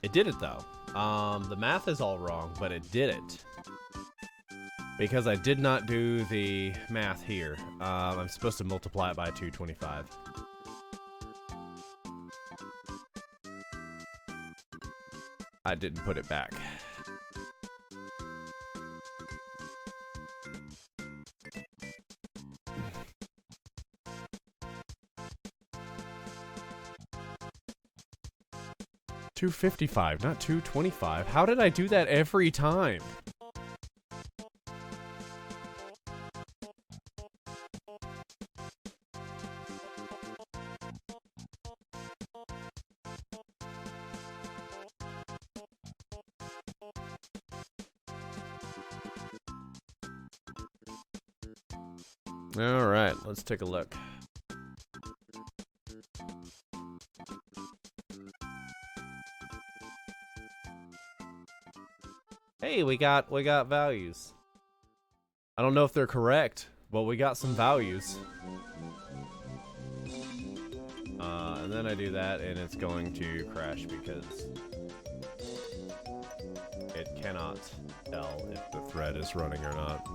It did it though. The math is all wrong, but it did it. Because I did not do the math here. I'm supposed to multiply it by 225. I didn't put it back. $255, not $225. How did I do that every time? All right, let's take a look. Hey, we got values. I don't know if they're correct, but we got some values. and then I do that, and it's going to crash because it cannot tell if the thread is running or not.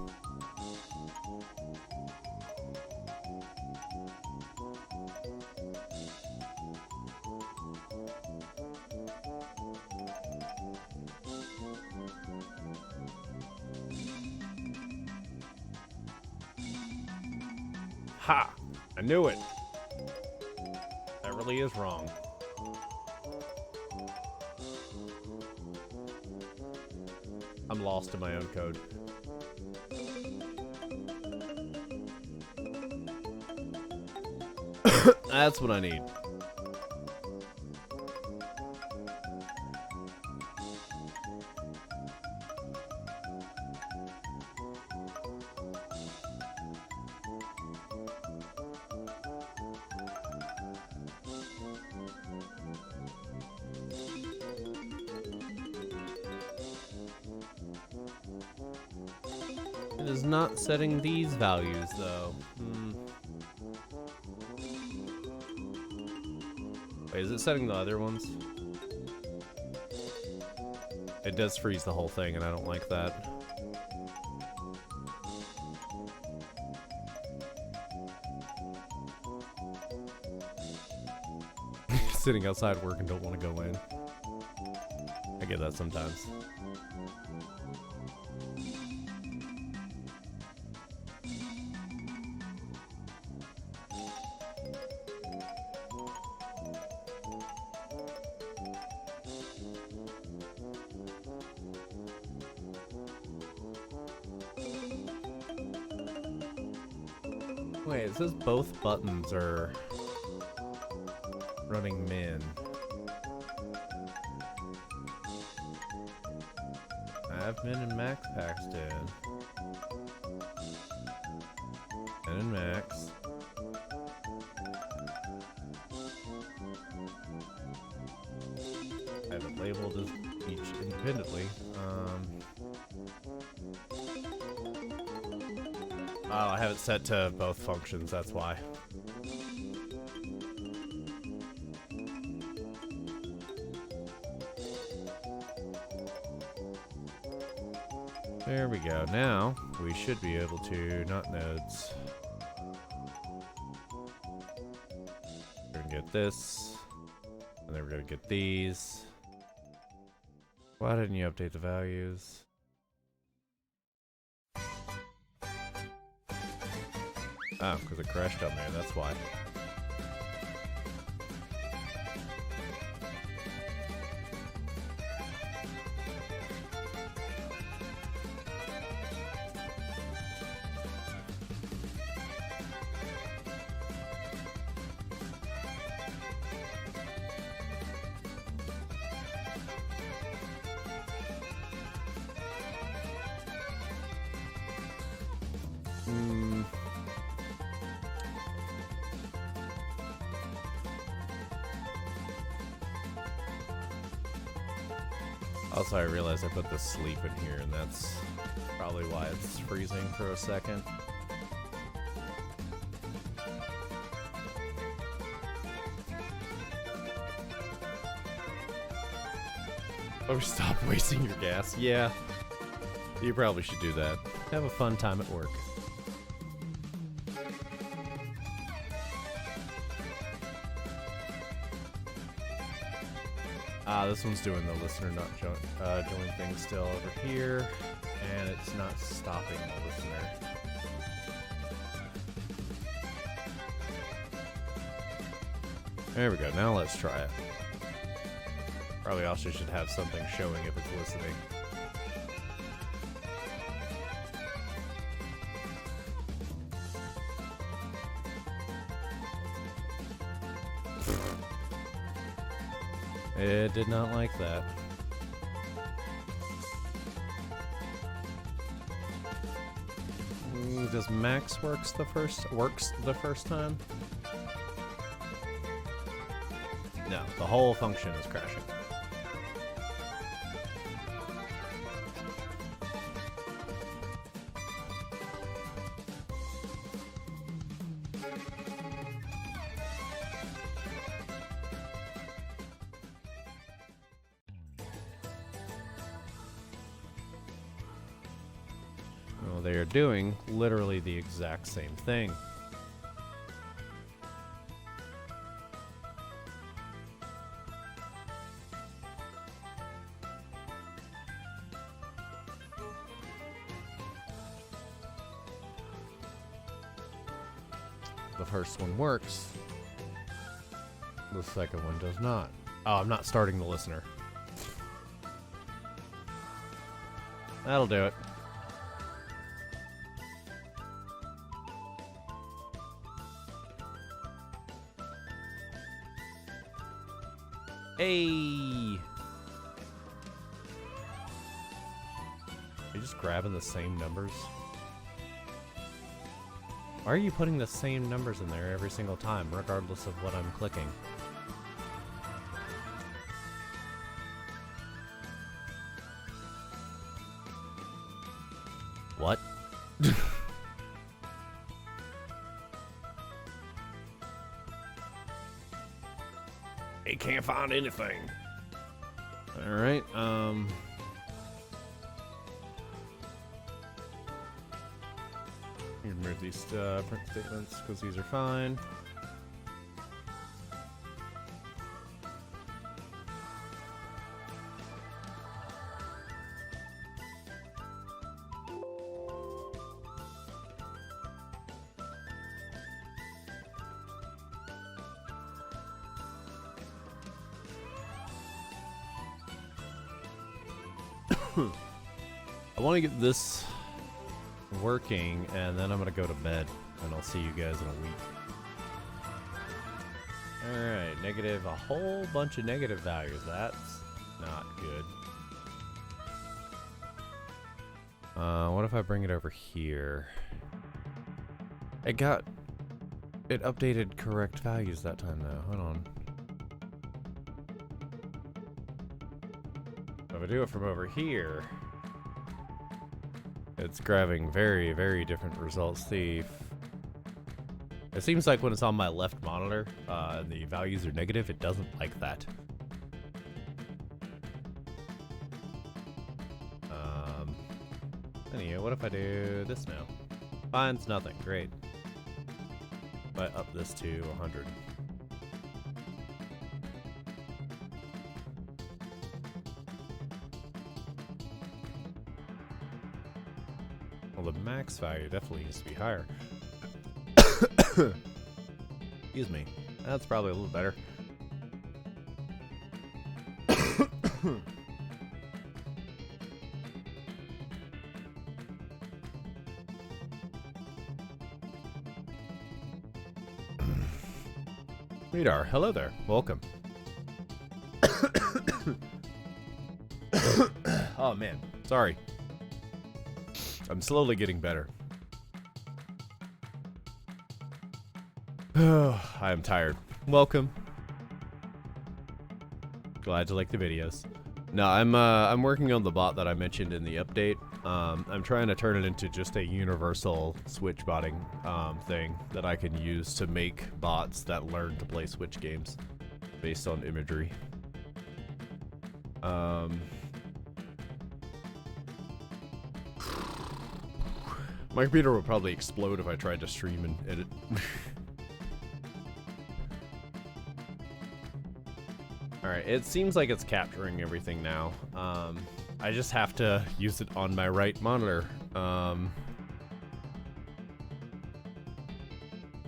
Ha! I knew it! That really is wrong. I'm lost in my own code. That's what I need. It is not setting these values, though. Wait, is it setting the other ones? It does freeze the whole thing, and I don't like that. Sitting outside work and don't want to go in. I get that sometimes. Wait, it says both buttons are running min. I have min and max passed in. Min and max. I have it labeled as each independently. Oh, I have it set to both functions, that's why. There we go. Now, we should be able to, not nodes. We're gonna get this, and then we're gonna get these. Why didn't you update the values? Oh, because it crashed on there, that's why. Also, I realized I put the sleep in here, and that's probably why it's freezing for a second. Oh, stop wasting your gas. Yeah, you probably should do that. Have a fun time at work. This one's doing the listener not join thing still over here, and it's not stopping the listener. There we go, now let's try it. Probably also should have something showing if it's listening. It did not like that. Does max works the first time? No, the whole function is crashing. they are doing literally the exact same thing. The first one works. The second one does not. Oh, I'm not starting the listener. That'll do it. Hey! You're just grabbing the same numbers? Why are you putting the same numbers in there every single time, regardless of what I'm clicking? What? He can't find anything. Alright, remove these print statements because these are fine. I want to get this working, and then I'm gonna go to bed, and I'll see you guys in a week. Alright, negative, a whole bunch of negative values. That's not good. What if I bring it over here? It updated correct values that time though. Hold on. If I do it from over here, it's grabbing very, very different results. It seems like when it's on my left monitor, and the values are negative, it doesn't like that. Anyway, what if I do this now? Finds nothing. Great. If I up this to 100. Well, the max value definitely needs to be higher. Excuse me. That's probably a little better. Radar, hello there. Welcome. Oh man, sorry. I'm slowly getting better. I am tired. Welcome. Glad you like the videos. No, I'm working on the bot that I mentioned in the update. I'm trying to turn it into just a universal Switch botting thing that I can use to make bots that learn to play Switch games based on imagery. My computer would probably explode if I tried to stream and edit. Alright, it seems like it's capturing everything now. I just have to use it on my right monitor.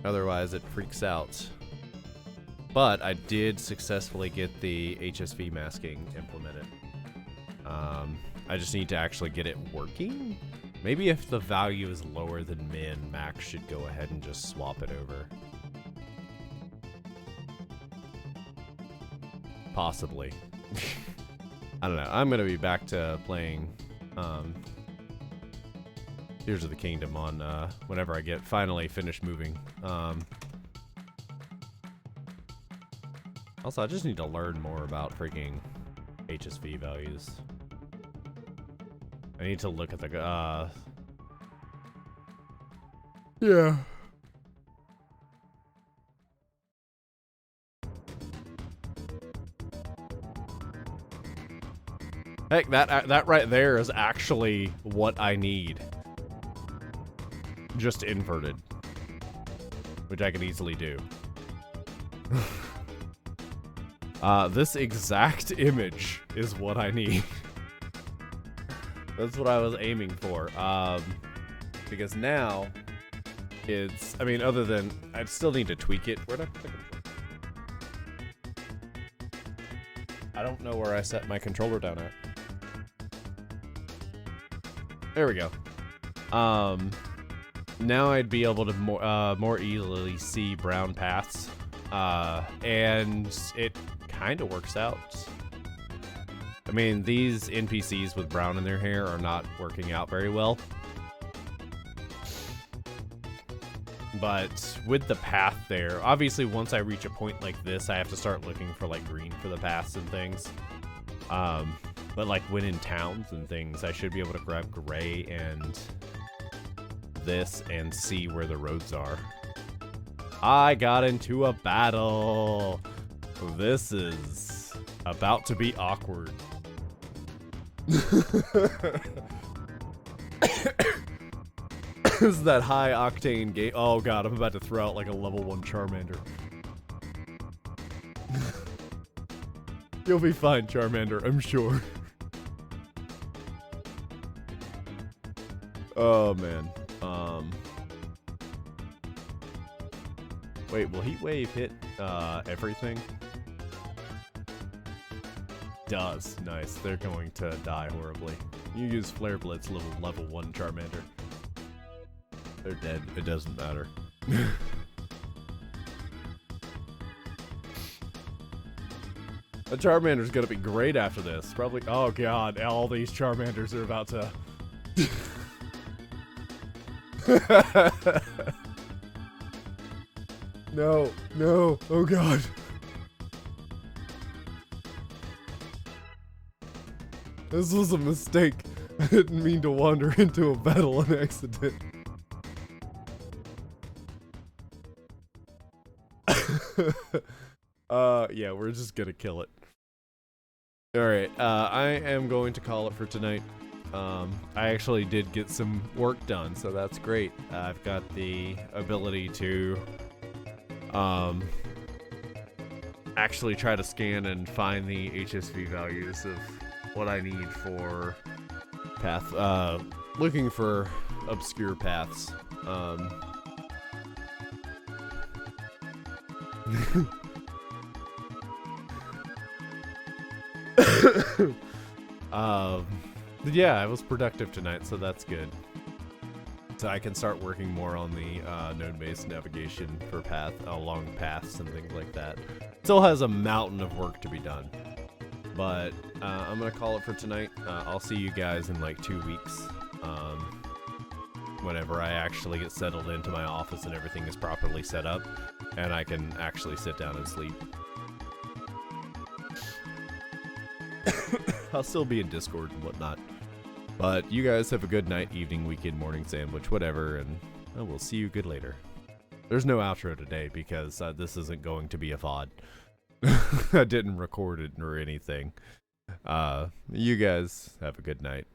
Otherwise it freaks out. But I did successfully get the HSV masking implemented. I just need to actually get it working. Maybe if the value is lower than min, Max should go ahead and just swap it over. Possibly. I don't know. I'm gonna be back to playing Tears of the Kingdom on whenever I get finally finished moving. Also, I just need to learn more about freaking HSV values. I need to look at the yeah. Heck, that right there is actually what I need. just inverted, which I can easily do. This exact image is what I need. That's what I was aiming for. Because now it's, I mean, other than, I'd still need to tweak it. Where'd I put the controller? I don't know where I set my controller down at. There we go. Now I'd be able to more easily see brown paths. And it kind of works out. I mean, these NPCs with brown in their hair are not working out very well. But with the path there, obviously once I reach a point like this, I have to start looking for like green for the paths and things. But like when in towns and things, I should be able to grab gray and this and see where the roads are. I got into a battle. This is about to be awkward. This is that high octane game. Oh god, I'm about to throw out like a level 1 Charmander. You'll be fine, Charmander, I'm sure. Oh man. Wait, will Heat Wave hit everything? Does. Nice. They're going to die horribly. You use Flare Blitz level 1 Charmander. They're dead. It doesn't matter. The Charmander's gonna be great after this. Probably. Oh god, all these Charmanders are about to. No, no, oh god. This was a mistake. I didn't mean to wander into a battle on accident. Yeah, we're just gonna kill it. Alright, I am going to call it for tonight. I actually did get some work done, so that's great. I've got the ability to actually try to scan and find the HSV values of what I need for path, looking for obscure paths. Yeah, I was productive tonight, so that's good. So I can start working more on the node-based navigation for along paths and things like that. Still has a mountain of work to be done, but I'm gonna call it for tonight. I'll see you guys in like 2 weeks, whenever I actually get settled into my office and everything is properly set up, and I can actually sit down and sleep. I'll still be in Discord and whatnot. But you guys have a good night, evening, weekend, morning sandwich, whatever, and I will see you good later. There's no outro today because this isn't going to be a VOD. I didn't record it or anything. You guys have a good night.